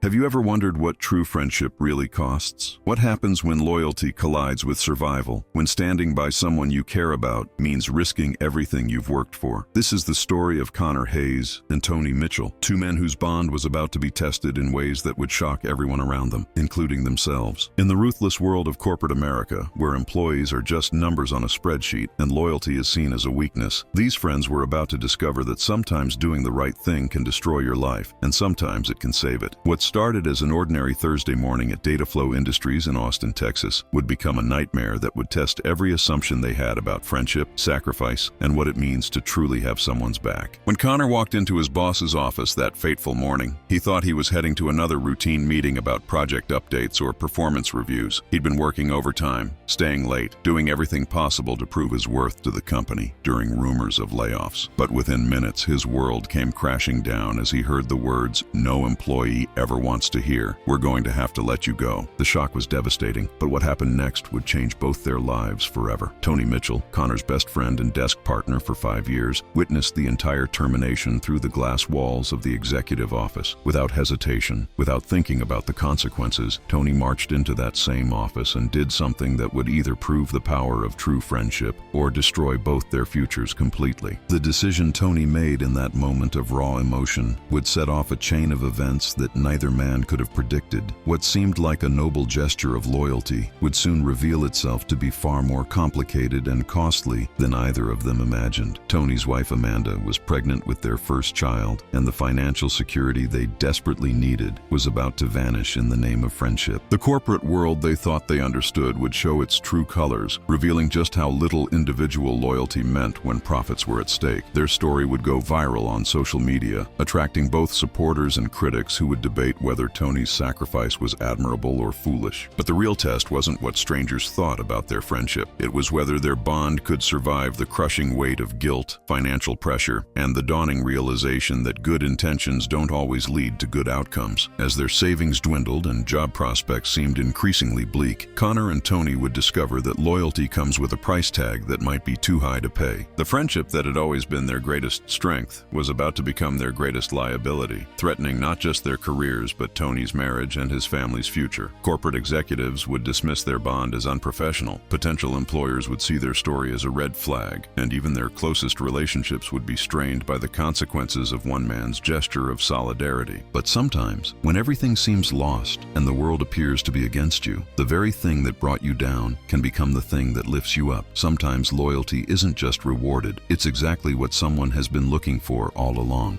Have you ever wondered what true friendship really costs? What happens when loyalty collides with survival? When standing by someone you care about means risking everything you've worked for? This is the story of Connor Hayes and Tony Mitchell, two men whose bond was about to be tested in ways that would shock everyone around them, including themselves. In the ruthless world of corporate America, where employees are just numbers on a spreadsheet and loyalty is seen as a weakness, these friends were about to discover that sometimes doing the right thing can destroy your life, and sometimes it can save it. What started as an ordinary Thursday morning at DataFlow Industries in Austin, Texas, would become a nightmare that would test every assumption they had about friendship, sacrifice, and what it means to truly have someone's back. When Connor walked into his boss's office that fateful morning, he thought he was heading to another routine meeting about project updates or performance reviews. He'd been working overtime, staying late, doing everything possible to prove his worth to the company during rumors of layoffs. But within minutes, his world came crashing down as he heard the words no employee ever wants to hear, "We're going to have to let you go." The shock was devastating, but what happened next would change both their lives forever. Tony Mitchell, Connor's best friend and desk partner for 5 years, witnessed the entire termination through the glass walls of the executive office. Without hesitation, without thinking about the consequences, Tony marched into that same office and did something that would either prove the power of true friendship or destroy both their futures completely. The decision Tony made in that moment of raw emotion would set off a chain of events that neither man could have predicted. What seemed like a noble gesture of loyalty would soon reveal itself to be far more complicated and costly than either of them imagined. Tony's wife Amanda was pregnant with their first child, and the financial security they desperately needed was about to vanish in the name of friendship. The corporate world they thought they understood would show its true colors, revealing just how little individual loyalty meant when profits were at stake. Their story would go viral on social media, attracting both supporters and critics who would debate whether Tony's sacrifice was admirable or foolish. But the real test wasn't what strangers thought about their friendship. It was whether their bond could survive the crushing weight of guilt, financial pressure, and the dawning realization that good intentions don't always lead to good outcomes. As their savings dwindled and job prospects seemed increasingly bleak, Connor and Tony would discover that loyalty comes with a price tag that might be too high to pay. The friendship that had always been their greatest strength was about to become their greatest liability, threatening not just their careers but Tony's marriage and his family's future. Corporate executives would dismiss their bond as unprofessional. Potential employers would see their story as a red flag, and even their closest relationships would be strained by the consequences of one man's gesture of solidarity. But sometimes, when everything seems lost and the world appears to be against you, the very thing that brought you down can become the thing that lifts you up. Sometimes loyalty isn't just rewarded, it's exactly what someone has been looking for all along.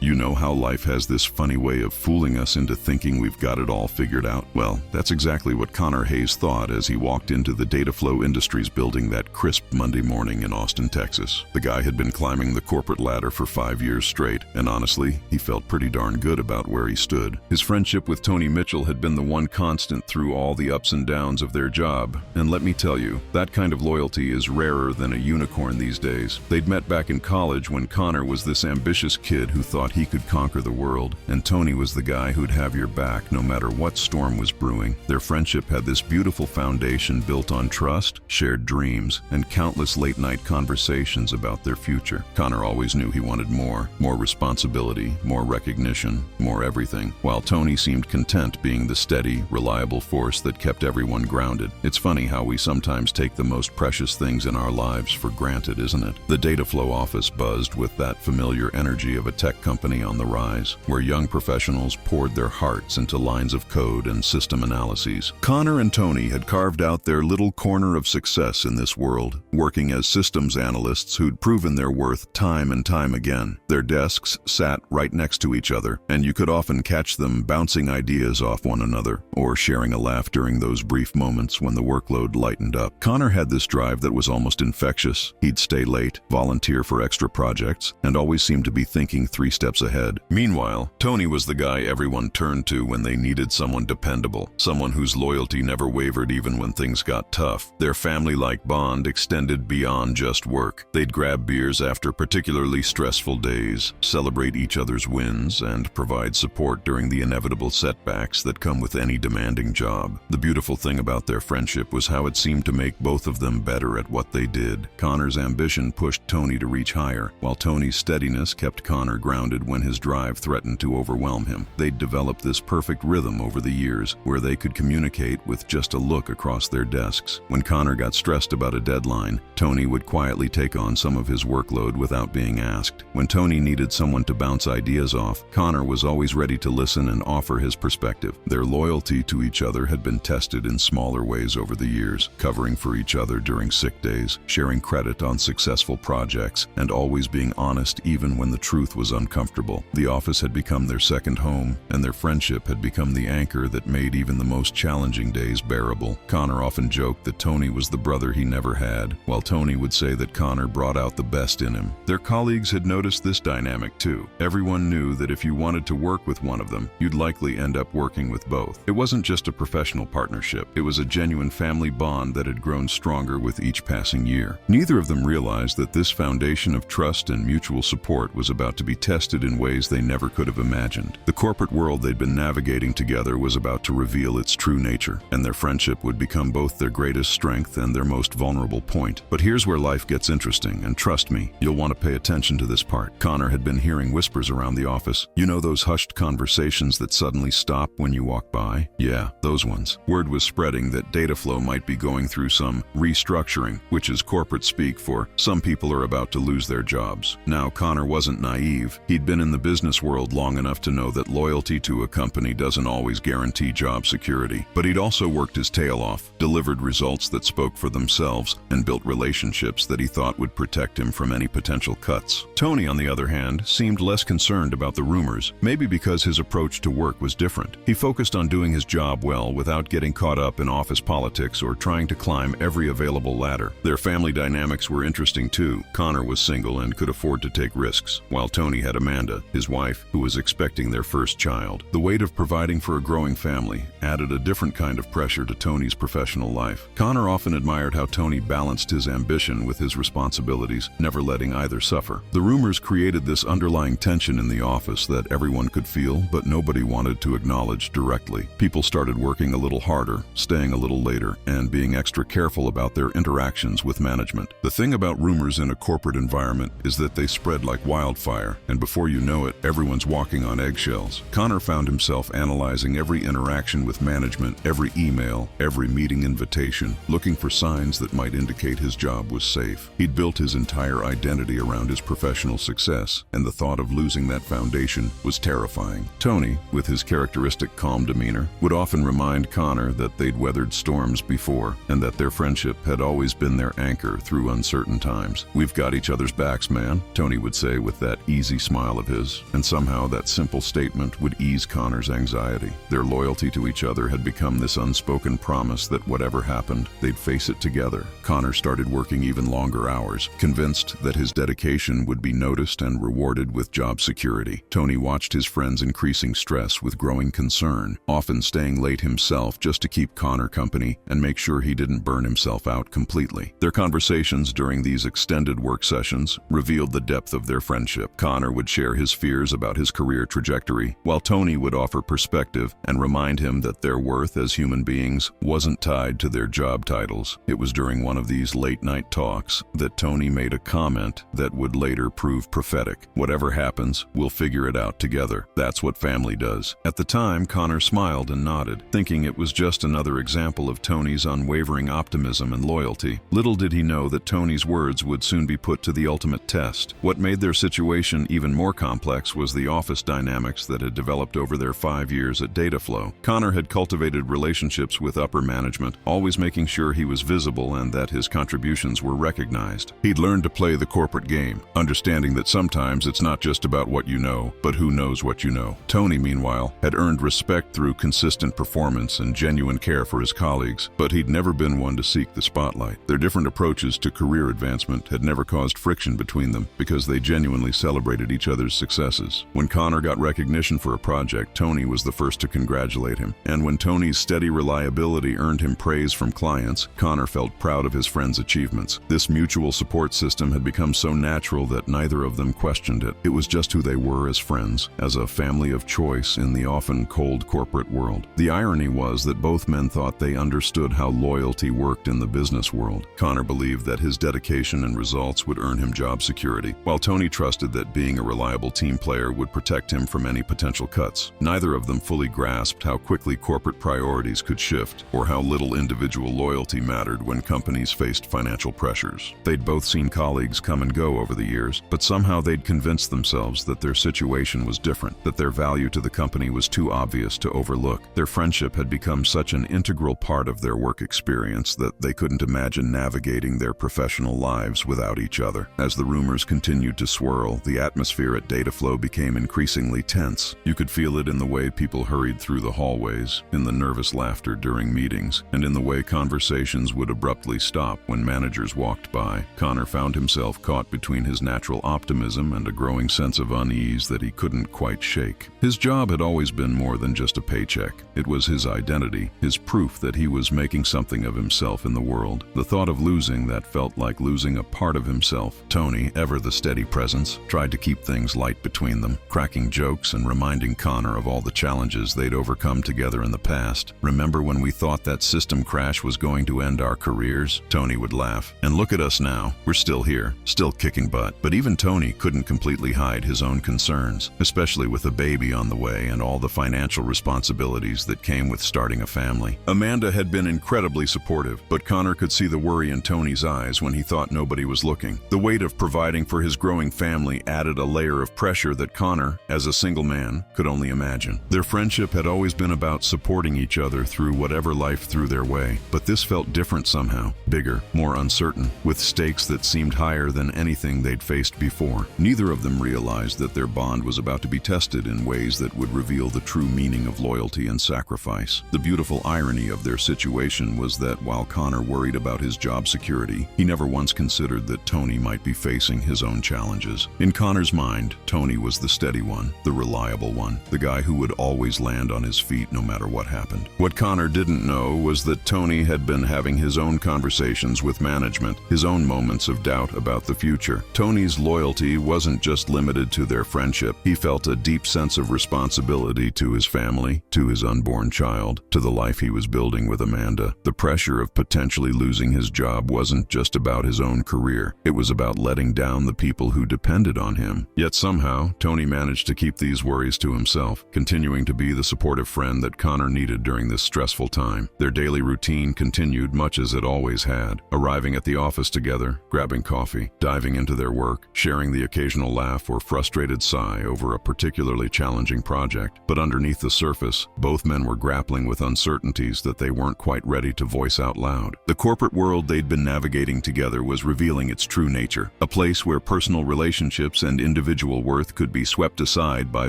You know how life has this funny way of fooling us into thinking we've got it all figured out? Well, that's exactly what Connor Hayes thought as he walked into the DataFlow Industries building that crisp Monday morning in Austin, Texas. The guy had been climbing the corporate ladder for 5 years straight, and honestly, he felt pretty darn good about where he stood. His friendship with Tony Mitchell had been the one constant through all the ups and downs of their job, and let me tell you, that kind of loyalty is rarer than a unicorn these days. They'd met back in college when Connor was this ambitious kid who thought he could conquer the world, and Tony was the guy who'd have your back no matter what storm was brewing. Their friendship had this beautiful foundation built on trust, shared dreams, and countless late-night conversations about their future. Connor always knew he wanted more responsibility, more recognition, more everything, while Tony seemed content being the steady, reliable force that kept everyone grounded. It's funny how we sometimes take the most precious things in our lives for granted, isn't it? The DataFlow office buzzed with that familiar energy of a tech company on the rise, where young professionals poured their hearts into lines of code and system analyses. Connor and Tony had carved out their little corner of success in this world, working as systems analysts who'd proven their worth time and time again. Their desks sat right next to each other, and you could often catch them bouncing ideas off one another, or sharing a laugh during those brief moments when the workload lightened up. Connor had this drive that was almost infectious. He'd stay late, volunteer for extra projects, and always seemed to be thinking 3 steps ahead. Meanwhile, Tony was the guy everyone turned to when they needed someone dependable, someone whose loyalty never wavered even when things got tough. Their family-like bond extended beyond just work. They'd grab beers after particularly stressful days, celebrate each other's wins, and provide support during the inevitable setbacks that come with any demanding job. The beautiful thing about their friendship was how it seemed to make both of them better at what they did. Connor's ambition pushed Tony to reach higher, while Tony's steadiness kept Connor grounded ended when his drive threatened to overwhelm him. They'd developed this perfect rhythm over the years where they could communicate with just a look across their desks. When Connor got stressed about a deadline, Tony would quietly take on some of his workload without being asked. When Tony needed someone to bounce ideas off, Connor was always ready to listen and offer his perspective. Their loyalty to each other had been tested in smaller ways over the years, covering for each other during sick days, sharing credit on successful projects, and always being honest even when the truth was uncomfortable. The office had become their second home, and their friendship had become the anchor that made even the most challenging days bearable. Connor often joked that Tony was the brother he never had, while Tony would say that Connor brought out the best in him. Their colleagues had noticed this dynamic too. Everyone knew that if you wanted to work with one of them, you'd likely end up working with both. It wasn't just a professional partnership, it was a genuine family bond that had grown stronger with each passing year. Neither of them realized that this foundation of trust and mutual support was about to be tested in ways they never could have imagined. The corporate world they'd been navigating together was about to reveal its true nature, and their friendship would become both their greatest strength and their most vulnerable point. But here's where life gets interesting, and trust me, you'll want to pay attention to this part. Connor had been hearing whispers around the office. You know those hushed conversations that suddenly stop when you walk by? Yeah, those ones. Word was spreading that DataFlow might be going through some restructuring, which is corporate speak for some people are about to lose their jobs. Now, Connor wasn't naive. He'd been in the business world long enough to know that loyalty to a company doesn't always guarantee job security. But he'd also worked his tail off, delivered results that spoke for themselves, and built relationships that he thought would protect him from any potential cuts. Tony, on the other hand, seemed less concerned about the rumors, maybe because his approach to work was different. He focused on doing his job well without getting caught up in office politics or trying to climb every available ladder. Their family dynamics were interesting too. Connor was single and could afford to take risks, while Tony had Amanda, his wife, who was expecting their first child. The weight of providing for a growing family added a different kind of pressure to Tony's professional life. Connor often admired how Tony balanced his ambition with his responsibilities, never letting either suffer. The rumors created this underlying tension in the office that everyone could feel, but nobody wanted to acknowledge directly. People started working a little harder, staying a little later, and being extra careful about their interactions with management. The thing about rumors in a corporate environment is that they spread like wildfire, and before you know it, everyone's walking on eggshells. Connor found himself analyzing every interaction with management, every email, every meeting invitation, looking for signs that might indicate his job was safe. He'd built his entire identity around his professional success, and the thought of losing that foundation was terrifying. Tony, with his characteristic calm demeanor, would often remind Connor that they'd weathered storms before, and that their friendship had always been their anchor through uncertain times. "We've got each other's backs, man," Tony would say with that easy smile of his, and somehow that simple statement would ease Connor's anxiety. Their loyalty to each other had become this unspoken promise that whatever happened, they'd face it together. Connor started working even longer hours, convinced that his dedication would be noticed and rewarded with job security. Tony watched his friends increasing stress with growing concern, often staying late himself just to keep Connor company and make sure he didn't burn himself out completely. Their conversations during these extended work sessions revealed the depth of their friendship. Connor would share his fears about his career trajectory, while Tony would offer perspective and remind him that their worth as human beings wasn't tied to their job titles. It was during one of these late-night talks that Tony made a comment that would later prove prophetic. "Whatever happens, we'll figure it out together. That's what family does." At the time, Connor smiled and nodded, thinking it was just another example of Tony's unwavering optimism and loyalty. Little did he know that Tony's words would soon be put to the ultimate test. What made their situation even more complex was the office dynamics that had developed over their 5 years at DataFlow. Connor had cultivated relationships with upper management, always making sure he was visible and that his contributions were recognized. He'd learned to play the corporate game, understanding that sometimes it's not just about what you know, but who knows what you know. Tony, meanwhile, had earned respect through consistent performance and genuine care for his colleagues, but he'd never been one to seek the spotlight. Their different approaches to career advancement had never caused friction between them because they genuinely celebrated each other's successes. When Connor got recognition for a project, Tony was the first to congratulate him. And when Tony's steady reliability earned him praise from clients, Connor felt proud of his friend's achievements. This mutual support system had become so natural that neither of them questioned it. It was just who they were as friends, as a family of choice in the often cold corporate world. The irony was that both men thought they understood how loyalty worked in the business world. Connor believed that his dedication and results would earn him job security, while Tony trusted that being a reliable reliable team player would protect him from any potential cuts. Neither of them fully grasped how quickly corporate priorities could shift or how little individual loyalty mattered when companies faced financial pressures. They'd both seen colleagues come and go over the years, but somehow they'd convinced themselves that their situation was different, that their value to the company was too obvious to overlook. Their friendship had become such an integral part of their work experience that they couldn't imagine navigating their professional lives without each other. As the rumors continued to swirl, the atmosphere at DataFlow became increasingly tense. You could feel it in the way people hurried through the hallways, in the nervous laughter during meetings, and in the way conversations would abruptly stop when managers walked by. Connor found himself caught between his natural optimism and a growing sense of unease that he couldn't quite shake. His job had always been more than just a paycheck. It was his identity, his proof that he was making something of himself in the world. The thought of losing that felt like losing a part of himself. Tony, ever the steady presence, tried to keep things light between them, cracking jokes and reminding Connor of all the challenges they'd overcome together in the past. "Remember when we thought that system crash was going to end our careers?" Tony would laugh. "And look at us now. We're still here, still kicking butt." But even Tony couldn't completely hide his own concerns, especially with a baby on the way and all the financial responsibilities that came with starting a family. Amanda had been incredibly supportive, but Connor could see the worry in Tony's eyes when he thought nobody was looking. The weight of providing for his growing family added a layer of pressure that Connor, as a single man, could only imagine. Their friendship had always been about supporting each other through whatever life threw their way, but this felt different somehow, bigger, more uncertain, with stakes that seemed higher than anything they'd faced before. Neither of them realized that their bond was about to be tested in ways that would reveal the true meaning of loyalty and sacrifice. The beautiful irony of their situation was that while Connor worried about his job security, he never once considered that Tony might be facing his own challenges. In Connor's mind, Tony was the steady one, the reliable one, the guy who would always land on his feet no matter what happened. What Connor didn't know was that Tony had been having his own conversations with management, his own moments of doubt about the future. Tony's loyalty wasn't just limited to their friendship. He felt a deep sense of responsibility to his family, to his unborn child, to the life he was building with Amanda. The pressure of potentially losing his job wasn't just about his own career. It was about letting down the people who depended on him. Yet somehow, Tony managed to keep these worries to himself, continuing to be the supportive friend that Connor needed during this stressful time. Their daily routine continued much as it always had, arriving at the office together, grabbing coffee, diving into their work, sharing the occasional laugh or frustrated sigh over a particularly challenging project. But underneath the surface, both men were grappling with uncertainties that they weren't quite ready to voice out loud. The corporate world they'd been navigating together was revealing its true nature, a place where personal relationships and individual worth could be swept aside by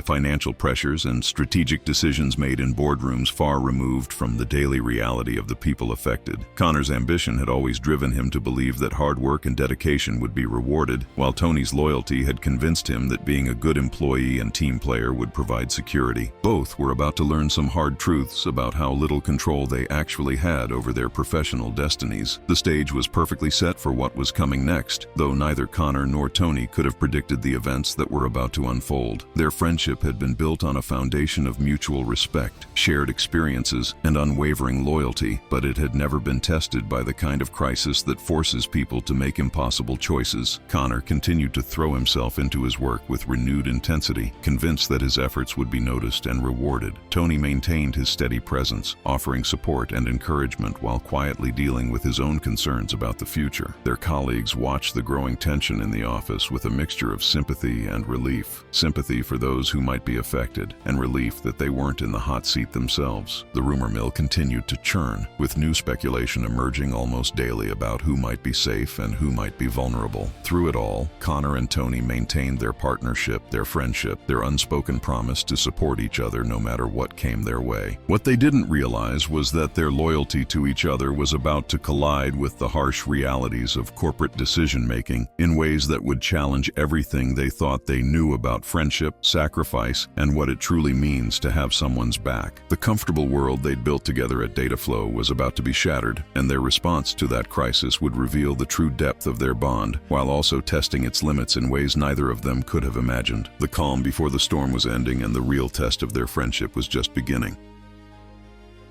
financial pressures and strategic decisions made in boardrooms far removed from the daily reality of the people affected. Connor's ambition had always driven him to believe that hard work and dedication would be rewarded, while Tony's loyalty had convinced him that being a good employee and team player would provide security. Both were about to learn some hard truths about how little control they actually had over their professional destinies. The stage was perfectly set for what was coming next, though neither Connor nor Tony could have predicted the events that were about to unfold. Their friendship had been built on a foundation of mutual respect, shared experiences, and unwavering loyalty, but it had never been tested by the kind of crisis that forces people to make impossible choices. Connor continued to throw himself into his work with renewed intensity, convinced that his efforts would be noticed and rewarded. Tony maintained his steady presence, offering support and encouragement while quietly dealing with his own concerns about the future. Their colleagues watched the growing tension in the office with a mixture of sympathy and relief. Sympathy for those who might be affected, and relief that they weren't in the hot seat themselves. The rumor mill continued to churn, with new speculation emerging almost daily about who might be safe and who might be vulnerable. Through it all, Connor and Tony maintained their partnership, their friendship, their unspoken promise to support each other no matter what came their way. What they didn't realize was that their loyalty to each other was about to collide with the harsh realities of corporate decision-making in ways that would challenge everything they thought they knew about friendship, sacrifice, and what it truly means to have someone's back. The comfortable world they'd built together at DataFlow was about to be shattered, and their response to that crisis would reveal the true depth of their bond, while also testing its limits in ways neither of them could have imagined. The calm before the storm was ending, and the real test of their friendship was just beginning.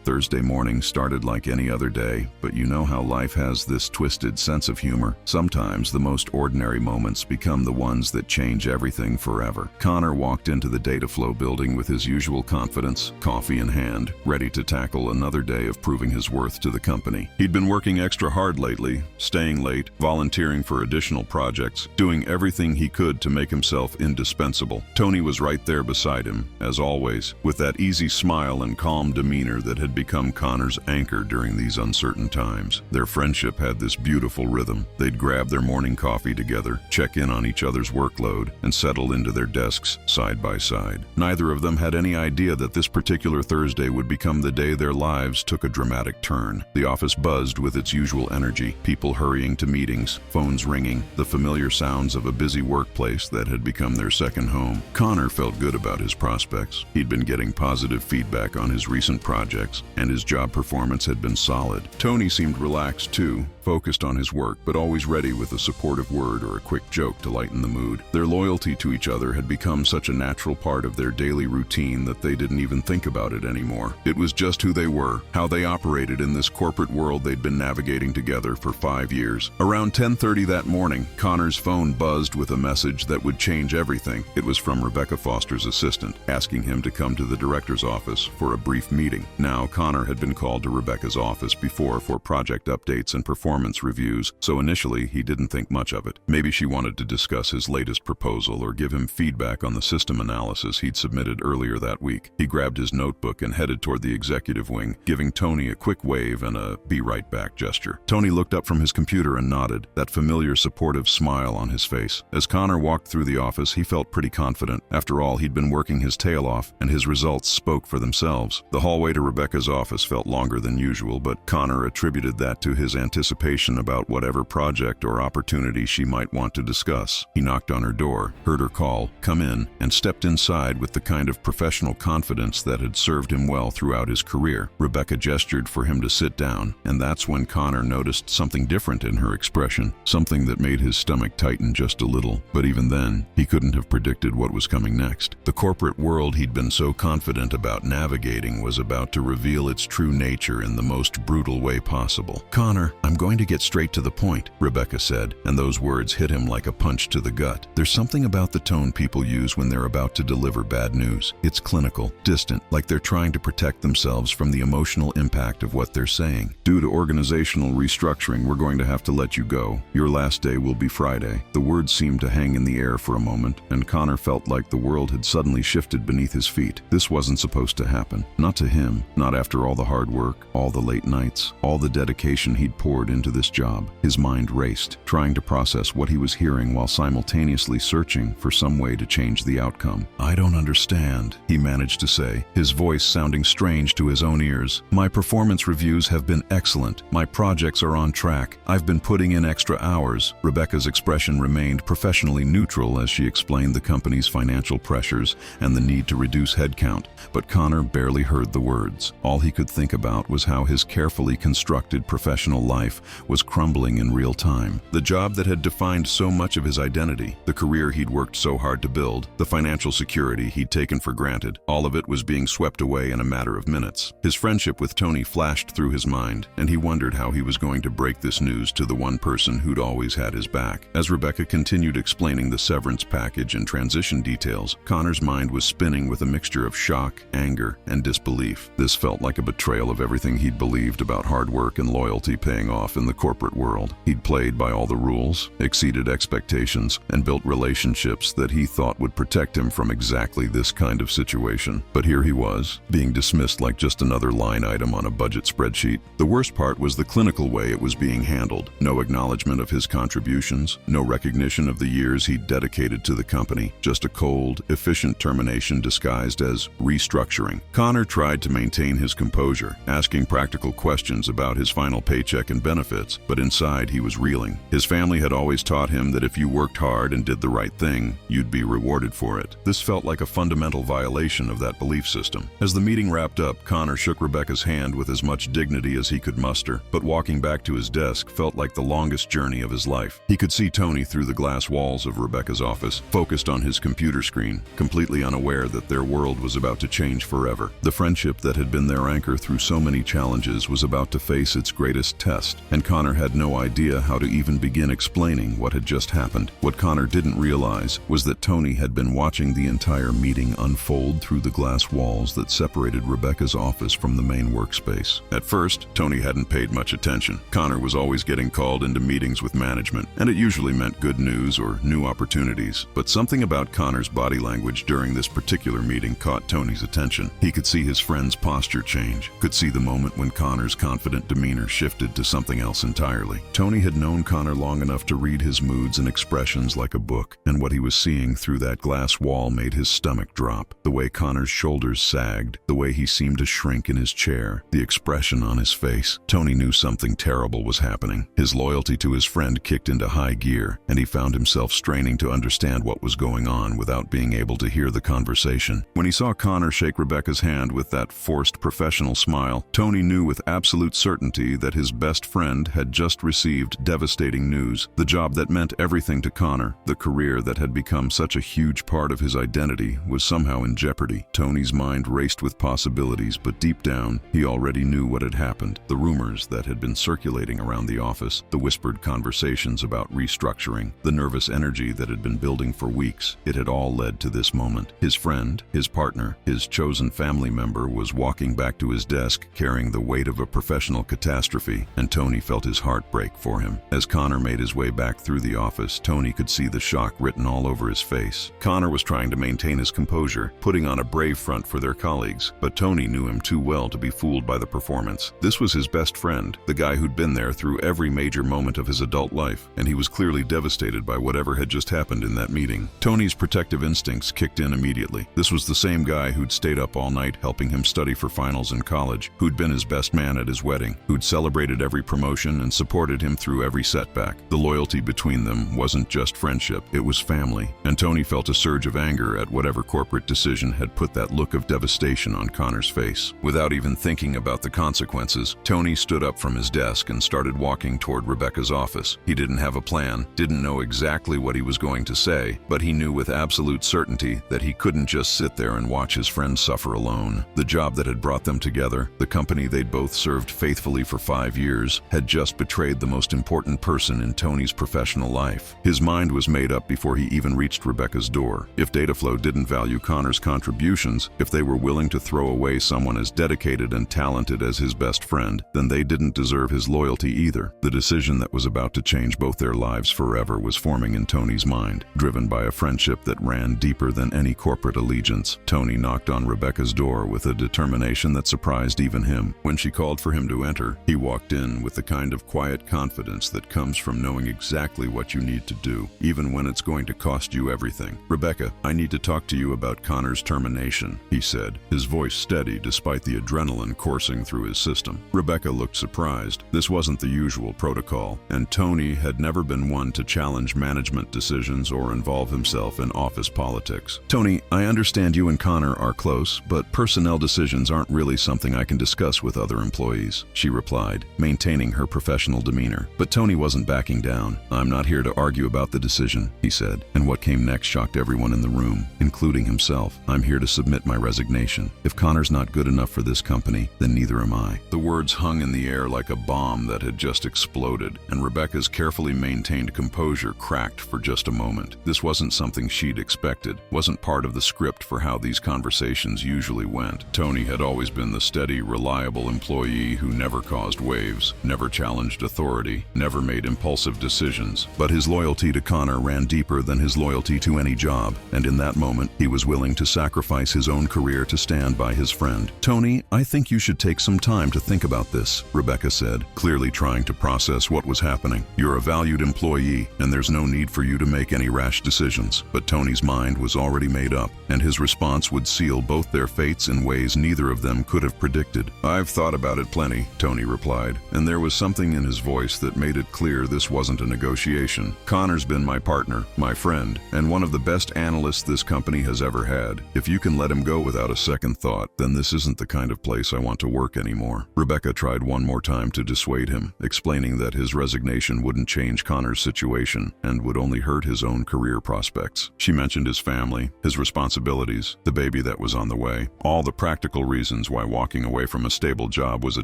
Thursday morning started like any other day, but you know how life has this twisted sense of humor. Sometimes the most ordinary moments become the ones that change everything forever. Connor walked into the DataFlow building with his usual confidence, coffee in hand, ready to tackle another day of proving his worth to the company. He'd been working extra hard lately, staying late, volunteering for additional projects, doing everything he could to make himself indispensable. Tony was right there beside him, as always, with that easy smile and calm demeanor that had become Connor's anchor during these uncertain times. Their friendship had this beautiful rhythm. They'd grab their morning coffee together, check in on each other's workload, and settle into their desks side by side. Neither of them had any idea that this particular Thursday would become the day their lives took a dramatic turn. The office buzzed with its usual energy, people hurrying to meetings, phones ringing, the familiar sounds of a busy workplace that had become their second home. Connor felt good about his prospects. He'd been getting positive feedback on his recent projects, and his job performance had been solid. Tony seemed relaxed too, focused on his work, but always ready with a supportive word or a quick joke to lighten the mood. Their loyalty to each other had become such a natural part of their daily routine that they didn't even think about it anymore. It was just who they were, how they operated in this corporate world they'd been navigating together for 5 years. Around 10:30 that morning, Connor's phone buzzed with a message that would change everything. It was from Rebecca Foster's assistant, asking him to come to the director's office for a brief meeting. Now, Connor had been called to Rebecca's office before for project updates and performance reviews, so initially he didn't think much of it. Maybe she wanted to discuss his latest proposal or give him feedback on the system analysis he'd submitted earlier that week. He grabbed his notebook and headed toward the executive wing, giving Tony a quick wave and a "be right back" gesture. Tony looked up from his computer and nodded, that familiar supportive smile on his face. As Connor walked through the office, he felt pretty confident. After all, he'd been working his tail off, and his results spoke for themselves. The hallway to Rebecca's office felt longer than usual, but Connor attributed that to his anticipation about whatever project or opportunity she might want to discuss. He knocked on her door, heard her call, "Come in," and stepped inside with the kind of professional confidence that had served him well throughout his career. Rebecca gestured for him to sit down, and that's when Connor noticed something different in her expression, something that made his stomach tighten just a little. But even then, he couldn't have predicted what was coming next. The corporate world he'd been so confident about navigating was about to reveal its true nature in the most brutal way possible. "Connor, I'm going to get straight to the point," Rebecca said, and those words hit him like a punch to the gut. There's something about the tone people use when they're about to deliver bad news. It's clinical, distant, like they're trying to protect themselves from the emotional impact of what they're saying. "Due to organizational restructuring, we're going to have to let you go. Your last day will be Friday." The words seemed to hang in the air for a moment, and Connor felt like the world had suddenly shifted beneath his feet. This wasn't supposed to happen. Not to him, not after all the hard work, all the late nights, all the dedication he'd poured into this job. His mind raced, trying to process what he was hearing while simultaneously searching for some way to change the outcome. "I don't understand," he managed to say, his voice sounding strange to his own ears. "My performance reviews have been excellent. My projects are on track. I've been putting in extra hours." Rebecca's expression remained professionally neutral as she explained the company's financial pressures and the need to reduce headcount, but Connor barely heard the words. All he could think about was how his carefully constructed professional life was crumbling in real time. The job that had defined so much of his identity, the career he'd worked so hard to build, the financial security he'd taken for granted, all of it was being swept away in a matter of minutes. His friendship with Tony flashed through his mind, and he wondered how he was going to break this news to the one person who'd always had his back. As Rebecca continued explaining the severance package and transition details, Connor's mind was spinning with a mixture of shock, anger, and disbelief. This felt like a betrayal of everything he'd believed about hard work and loyalty paying off in the corporate world. He'd played by all the rules, exceeded expectations, and built relationships that he thought would protect him from exactly this kind of situation. But here he was, being dismissed like just another line item on a budget spreadsheet. The worst part was the clinical way it was being handled. No acknowledgement of his contributions, no recognition of the years he'd dedicated to the company, just a cold, efficient termination disguised as restructuring. Connor tried to maintain his composure, asking practical questions about his final paycheck and benefits, but inside he was reeling. His family had always taught him that if you worked hard and did the right thing, you'd be rewarded for it. This felt like a fundamental violation of that belief system. As the meeting wrapped up, Connor shook Rebecca's hand with as much dignity as he could muster, but walking back to his desk felt like the longest journey of his life. He could see Tony through the glass walls of Rebecca's office, focused on his computer screen, completely unaware that their world was about to change forever. The friendship that had been there their anchor through so many challenges was about to face its greatest test, and Connor had no idea how to even begin explaining what had just happened. What Connor didn't realize was that Tony had been watching the entire meeting unfold through the glass walls that separated Rebecca's office from the main workspace. At first, Tony hadn't paid much attention. Connor was always getting called into meetings with management, and it usually meant good news or new opportunities. But something about Connor's body language during this particular meeting caught Tony's attention. He could see his friend's posture change, could see the moment when Connor's confident demeanor shifted to something else entirely. Tony had known Connor long enough to read his moods and expressions like a book, and what he was seeing through that glass wall made his stomach drop. The way Connor's shoulders sagged, the way he seemed to shrink in his chair, the expression on his face. Tony knew something terrible was happening. His loyalty to his friend kicked into high gear, and he found himself straining to understand what was going on without being able to hear the conversation. When he saw Connor shake Rebecca's hand with that forced professional smile, Tony knew with absolute certainty that his best friend had just received devastating news. The job that meant everything to Connor, the career that had become such a huge part of his identity, was somehow in jeopardy. Tony's mind raced with possibilities, but deep down, he already knew what had happened. The rumors that had been circulating around the office, the whispered conversations about restructuring, the nervous energy that had been building for weeks, it had all led to this moment. His friend, his partner, his chosen family member was walking back to his desk carrying the weight of a professional catastrophe, and Tony felt his heart break for him. As Connor made his way back through the office, Tony could see the shock written all over his face. Connor was trying to maintain his composure, putting on a brave front for their colleagues, but Tony knew him too well to be fooled by the performance. This was his best friend, the guy who'd been there through every major moment of his adult life, and he was clearly devastated by whatever had just happened in that meeting. Tony's protective instincts kicked in immediately. This was the same guy who'd stayed up all night helping him study for finals in college, who'd been his best man at his wedding, who'd celebrated every promotion and supported him through every setback. The loyalty between them wasn't just friendship, it was family, and Tony felt a surge of anger at whatever corporate decision had put that look of devastation on Connor's face. Without even thinking about the consequences, Tony stood up from his desk and started walking toward Rebecca's office. He didn't have a plan, didn't know exactly what he was going to say, but he knew with absolute certainty that he couldn't just sit there and watch his friend suffer alone. The job that had brought them together, the company they'd both served faithfully for 5 years, had just betrayed the most important person in Tony's professional life. His mind was made up before he even reached Rebecca's door. If DataFlow didn't value Connor's contributions, if they were willing to throw away someone as dedicated and talented as his best friend, then they didn't deserve his loyalty either. The decision that was about to change both their lives forever was forming in Tony's mind, driven by a friendship that ran deeper than any corporate allegiance. Tony knocked on Rebecca's door with a determination that surprised even him. When she called for him to enter, he walked in with the kind of quiet confidence that comes from knowing exactly what you need to do, even when it's going to cost you everything. "Rebecca, I need to talk to you about Connor's termination," he said, his voice steady despite the adrenaline coursing through his system. Rebecca looked surprised. This wasn't the usual protocol, and Tony had never been one to challenge management decisions or involve himself in office politics. "Tony, I understand you and Connor are close, but personnel decisions aren't really something I can discuss with other employees," she replied, maintaining her professional demeanor. But Tony wasn't backing down. "I'm not here to argue about the decision," he said, and what came next shocked everyone in the room, including himself. "I'm here to submit my resignation. If Connor's not good enough for this company, then neither am I." The words hung in the air like a bomb that had just exploded, and Rebecca's carefully maintained composure cracked for just a moment. This wasn't something she'd expected, wasn't part of the script for how these conversations usually went. Tony had always been the steady, reliable employee who never caused waves, never challenged authority, never made impulsive decisions. But his loyalty to Connor ran deeper than his loyalty to any job, and in that moment, he was willing to sacrifice his own career to stand by his friend. "Tony, I think you should take some time to think about this," Rebecca said, clearly trying to process what was happening. "You're a valued employee, and there's no need for you to make any rash decisions." But Tony's mind was already made up, and his response would seal both their fates in ways neither of them could have predicted. "I've thought about it plenty," Tony replied, and there was something in his voice that made it clear this wasn't a negotiation. "Connor's been my partner, my friend, and one of the best analysts this company has ever had. If you can let him go without a second thought, then this isn't the kind of place I want to work anymore." Rebecca tried one more time to dissuade him, explaining that his resignation wouldn't change Connor's situation and would only hurt his own career prospects. She mentioned his family, his responsibilities, the baby that was on the way, all the practical reasons reasons why walking away from a stable job was a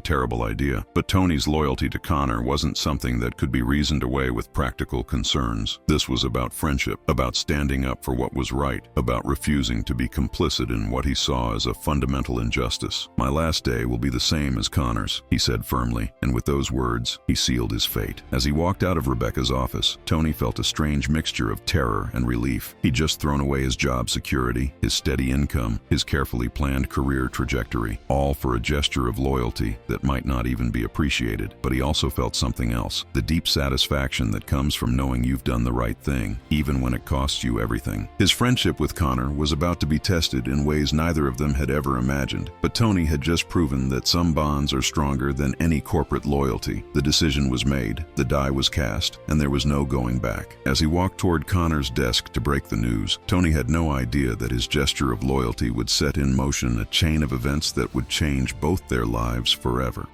terrible idea, but Tony's loyalty to Connor wasn't something that could be reasoned away with practical concerns. This was about friendship, about standing up for what was right, about refusing to be complicit in what he saw as a fundamental injustice. "My last day will be the same as Connor's," he said firmly, and with those words, he sealed his fate. As he walked out of Rebecca's office, Tony felt a strange mixture of terror and relief. He'd just thrown away his job security, his steady income, his carefully planned career trajectory, all for a gesture of loyalty that might not even be appreciated. But he also felt something else, the deep satisfaction that comes from knowing you've done the right thing, even when it costs you everything. His friendship with Connor was about to be tested in ways neither of them had ever imagined, but Tony had just proven that some bonds are stronger than any corporate loyalty. The decision was made, the die was cast, and there was no going back. As he walked toward Connor's desk to break the news, Tony had no idea that his gesture of loyalty would set in motion a chain of events that would change both their lives forever.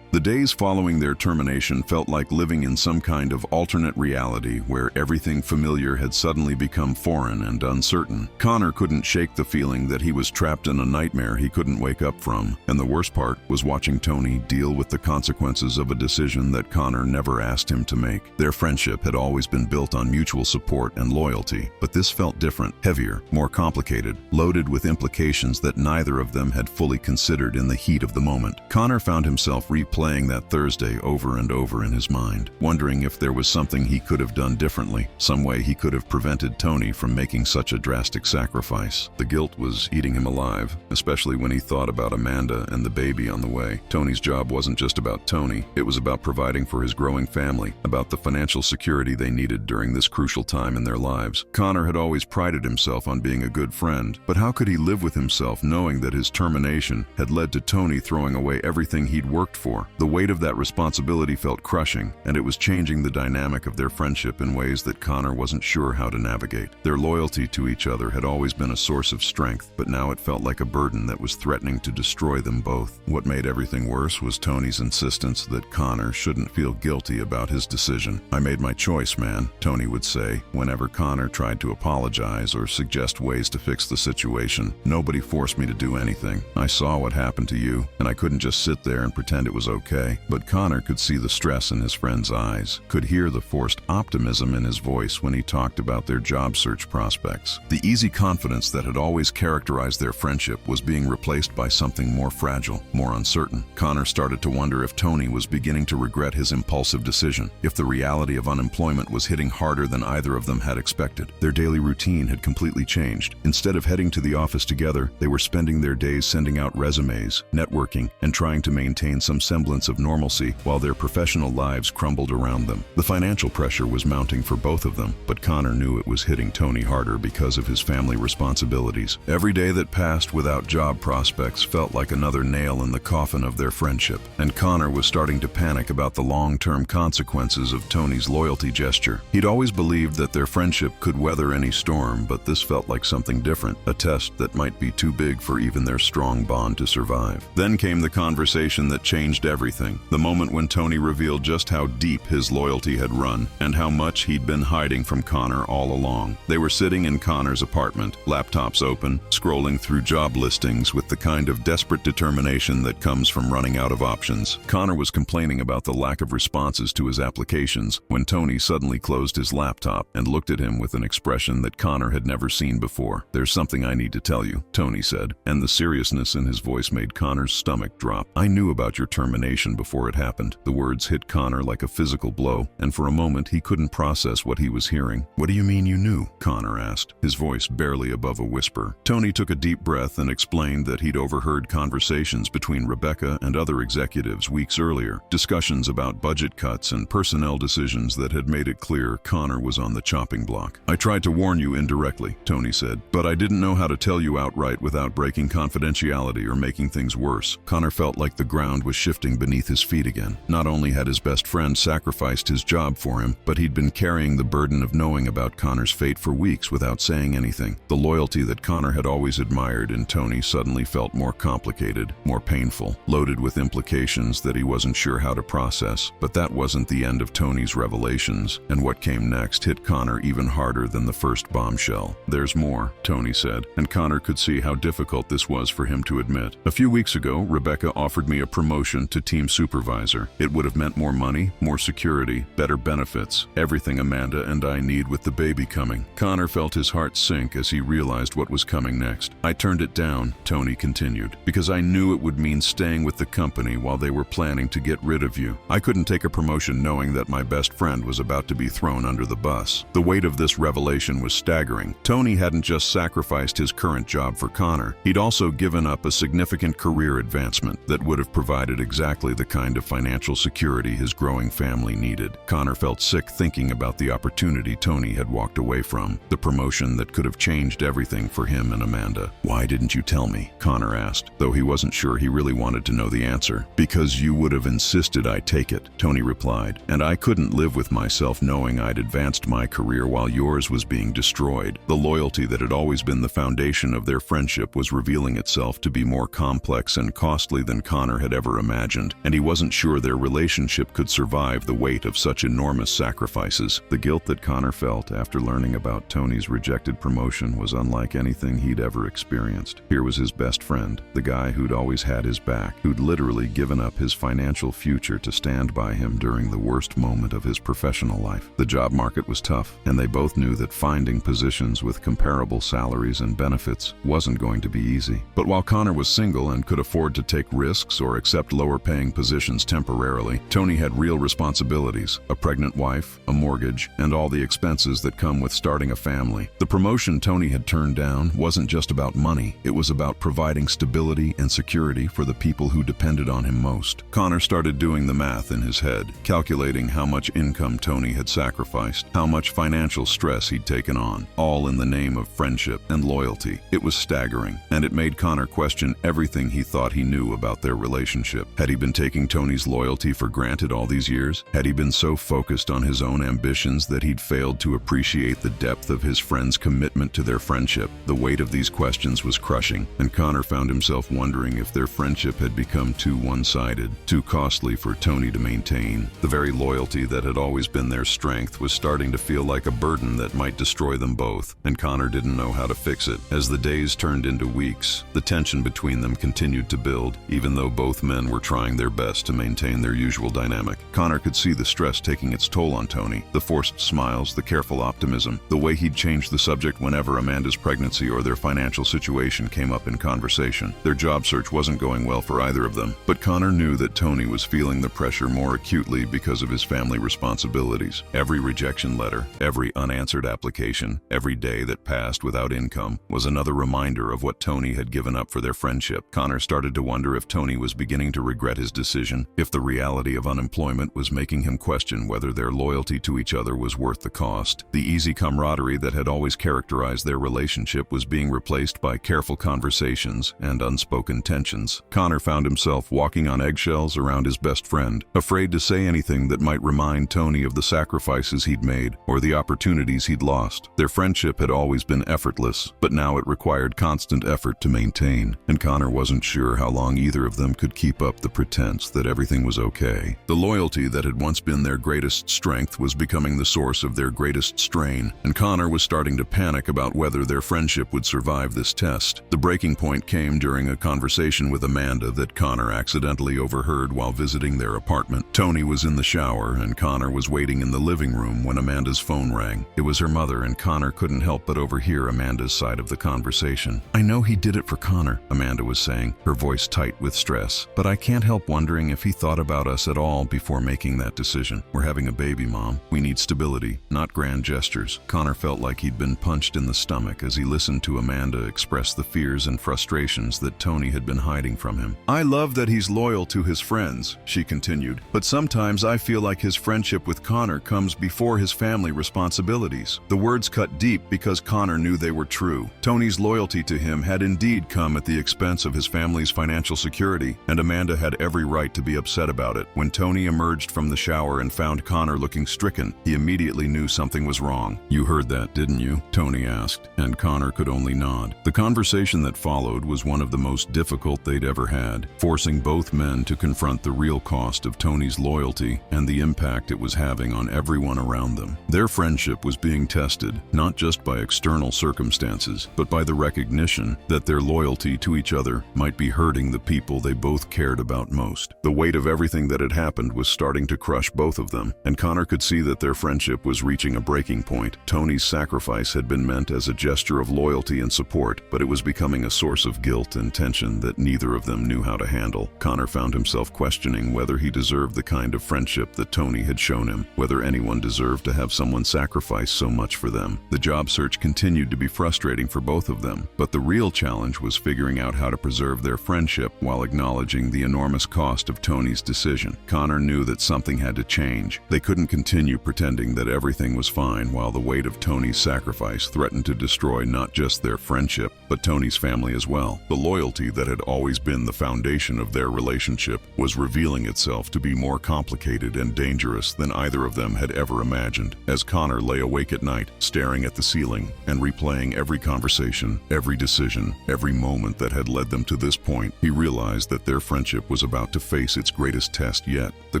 The days following their termination felt like living in some kind of alternate reality where everything familiar had suddenly become foreign and uncertain. Connor couldn't shake the feeling that he was trapped in a nightmare he couldn't wake up from, and the worst part was watching Tony deal with the consequences of a decision that Connor never asked him to make. Their friendship had always been built on mutual support and loyalty, but this felt different, heavier, more complicated, loaded with implications that neither of them had fully considered in the heat of the moment. Connor found himself replaying that Thursday over and over in his mind, wondering if there was something he could have done differently, some way he could have prevented Tony from making such a drastic sacrifice. The guilt was eating him alive, especially when he thought about Amanda and the baby on the way. Tony's job wasn't just about Tony, it was about providing for his growing family, about the financial security they needed during this crucial time in their lives. Connor had always prided himself on being a good friend, but how could he live with himself knowing that his termination had led to Tony throwing away everything he'd worked for? The weight of that responsibility felt crushing, and it was changing the dynamic of their friendship in ways that Connor wasn't sure how to navigate. Their loyalty to each other had always been a source of strength, but now it felt like a burden that was threatening to destroy them both. What made everything worse was Tony's insistence that Connor shouldn't feel guilty about his decision. "I made my choice, man," Tony would say whenever Connor tried to apologize or suggest ways to fix the situation. "Nobody forced me to do anything. I saw what happened to you, and I couldn't just sit there and pretend it was okay." But Connor could see the stress in his friend's eyes, could hear the forced optimism in his voice when he talked about their job search prospects. The easy confidence that had always characterized their friendship was being replaced by something more fragile, more uncertain. Connor started to wonder if Tony was beginning to regret his impulsive decision, if the reality of unemployment was hitting harder than either of them had expected. Their daily routine had completely changed. Instead of heading to the office together, they were spending their days sending out resumes, networking, and trying to maintain some semblance of normalcy while their professional lives crumbled around them. The financial pressure was mounting for both of them, but Connor knew it was hitting Tony harder because of his family responsibilities. Every day that passed without job prospects felt like another nail in the coffin of their friendship, and Connor was starting to panic about the long-term consequences of Tony's loyalty gesture. He'd always believed that their friendship could weather any storm, but this felt like something different, a test that might be too big for even their strong bond to survive. Then came the conversation that changed everything. The moment when Tony revealed just how deep his loyalty had run and how much he'd been hiding from Connor all along. They were sitting in Connor's apartment, laptops open, scrolling through job listings with the kind of desperate determination that comes from running out of options. Connor was complaining about the lack of responses to his applications when Tony suddenly closed his laptop and looked at him with an expression that Connor had never seen before. "There's something I need to tell you," Tony said, and the seriousness in his voice made Connor's stomach drop. "I knew about your termination before it happened." The words hit Connor like a physical blow, and for a moment he couldn't process what he was hearing. "What do you mean you knew?" Connor asked, his voice barely above a whisper. Tony took a deep breath and explained that he'd overheard conversations between Rebecca and other executives weeks earlier, discussions about budget cuts and personnel decisions that had made it clear Connor was on the chopping block. "I tried to warn you indirectly," Tony said, "but I didn't know how to tell you outright without breaking confidentiality or making things worse." Connor felt like the ground was shifting beneath his feet again. Not only had his best friend sacrificed his job for him, but he'd been carrying the burden of knowing about Connor's fate for weeks without saying anything. The loyalty that Connor had always admired in Tony suddenly felt more complicated, more painful, loaded with implications that he wasn't sure how to process. But that wasn't the end of Tony's revelations, and what came next hit Connor even harder than the first bombshell. "There's more," Tony said, and Connor could see how difficult this was for him to admit. "A few weeks ago, Rebecca offered me a promotion to team supervisor. It would have meant more money, more security, better benefits, everything Amanda and I need with the baby coming." Connor felt his heart sink as he realized what was coming next. "I turned it down," Tony continued, "because I knew it would mean staying with the company while they were planning to get rid of you. I couldn't take a promotion knowing that my best friend was about to be thrown under the bus." The weight of this revelation was staggering. Tony hadn't just sacrificed his current job for Connor, he'd also given up a significant career advancement that would have provided exactly the kind of financial security his growing family needed. Connor felt sick thinking about the opportunity Tony had walked away from, the promotion that could have changed everything for him and Amanda. "Why didn't you tell me?" Connor asked, though he wasn't sure he really wanted to know the answer. "Because you would have insisted I take it," Tony replied, "and I couldn't live with myself knowing I'd advanced my career while yours was being destroyed." The loyalty that had always been the foundation of their friendship was revealing itself to be more complex and costly than Connor had ever imagined, and he wasn't sure their relationship could survive the weight of such enormous sacrifices. The guilt that Connor felt after learning about Tony's rejected promotion was unlike anything he'd ever experienced. Here was his best friend, the guy who'd always had his back, who'd literally given up his financial future to stand by him during the worst moment of his professional life. The job market was tough, and they both knew that finding positions with comparable salaries and benefits wasn't going to be easy. But while Connor was single and could afford to take risks or accept lower-paying positions temporarily, Tony had real responsibilities: a pregnant wife, a mortgage, and all the expenses that come with starting a family. The promotion Tony had turned down wasn't just about money, it was about providing stability and security for the people who depended on him most. Connor started doing the math in his head, calculating how much income Tony had sacrificed, how much financial stress he'd taken on, all in the name of friendship and loyalty. It was staggering, and it made Connor question everything he thought he knew about their relationship. Had he been taking Tony's loyalty for granted all these years? Had he been so focused on his own ambitions that he'd failed to appreciate the depth of his friend's commitment to their friendship? The weight of these questions was crushing, and Connor found himself wondering if their friendship had become too one-sided, too costly for Tony to maintain. The very loyalty that had always been their strength was starting to feel like a burden that might destroy them both, and Connor didn't know how to fix it. As the days turned into weeks, the tension between them continued to build, even though both men were trying their best to maintain their usual dynamic. Connor could see the stress taking its toll on Tony, the forced smiles, the careful optimism, the way he'd change the subject whenever Amanda's pregnancy or their financial situation came up in conversation. Their job search wasn't going well for either of them, but Connor knew that Tony was feeling the pressure more acutely because of his family responsibilities. Every rejection letter, every unanswered application, every day that passed without income was another reminder of what Tony had given up for their friendship. Connor started to wonder if Tony was beginning to regret his decision, if the reality of unemployment was making him question whether their loyalty to each other was worth the cost. The easy camaraderie that had always characterized their relationship was being replaced by careful conversations and unspoken tensions. Connor found himself walking on eggshells around his best friend, afraid to say anything that might remind Tony of the sacrifices he'd made or the opportunities he'd lost. Their friendship had always been effortless, but now it required constant effort to maintain, and Connor wasn't sure how long either of them could keep up the pretense that everything was okay. The loyalty that had once been their greatest strength was becoming the source of their greatest strain, and Connor was starting to panic about whether their friendship would survive this test. The breaking point came during a conversation with Amanda that Connor accidentally overheard while visiting their apartment. Tony was in the shower, and Connor was waiting in the living room when Amanda's phone rang. It was her mother, and Connor couldn't help but overhear Amanda's side of the conversation. "I know he did it for Connor," Amanda was saying, her voice tight with stress, "but I can't help wondering if he thought about us at all before making that decision. We're having a baby, Mom. We need stability, not grand gestures." Connor felt like he'd been punched in the stomach as he listened to Amanda express the fears and frustrations that Tony had been hiding from him. "I love that he's loyal to his friends," she continued, "but sometimes I feel like his friendship with Connor comes before his family responsibilities." The words cut deep because Connor knew they were true. Tony's loyalty to him had indeed come at the expense of his family's financial security, and Amanda had every right to be upset about it. When Tony emerged from the shower and found Connor looking stricken, he immediately knew something was wrong. "You heard that, didn't you?" Tony asked, and Connor could only nod. The conversation that followed was one of the most difficult they'd ever had, forcing both men to confront the real cost of Tony's loyalty and the impact it was having on everyone around them. Their friendship was being tested, not just by external circumstances, but by the recognition that their loyalty to each other might be hurting the people they both cared about most. The weight of everything that had happened was starting to crush both of them, and Connor could see that their friendship was reaching a breaking point. Tony's sacrifice had been meant as a gesture of loyalty and support, but it was becoming a source of guilt and tension that neither of them knew how to handle. Connor found himself questioning whether he deserved the kind of friendship that Tony had shown him, whether anyone deserved to have someone sacrifice so much for them. The job search continued to be frustrating for both of them, but the real challenge was figuring out how to preserve their friendship while acknowledging the enormous cost of Tony's decision. Connor knew that something had to change. They couldn't continue pretending that everything was fine while the weight of Tony's sacrifice threatened to destroy not just their friendship, but Tony's family as well. The loyalty that had always been the foundation of their relationship was revealing itself to be more complicated and dangerous than either of them had ever imagined. As Connor lay awake at night, staring at the ceiling and replaying every conversation, every decision, every moment that had led them to this point, he realized that their friendship was about to face its greatest test yet. The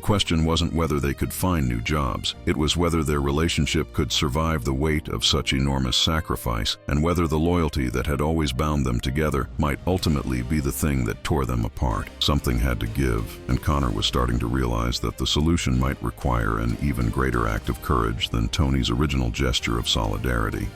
question wasn't whether they could find new jobs. It was whether their relationship could survive the weight of such enormous sacrifice, and whether the loyalty that had always bound them together might ultimately be the thing that tore them apart. Something had to give, and Connor was starting to realize that the solution might require an even greater act of courage than Tony's original gesture of solidarity.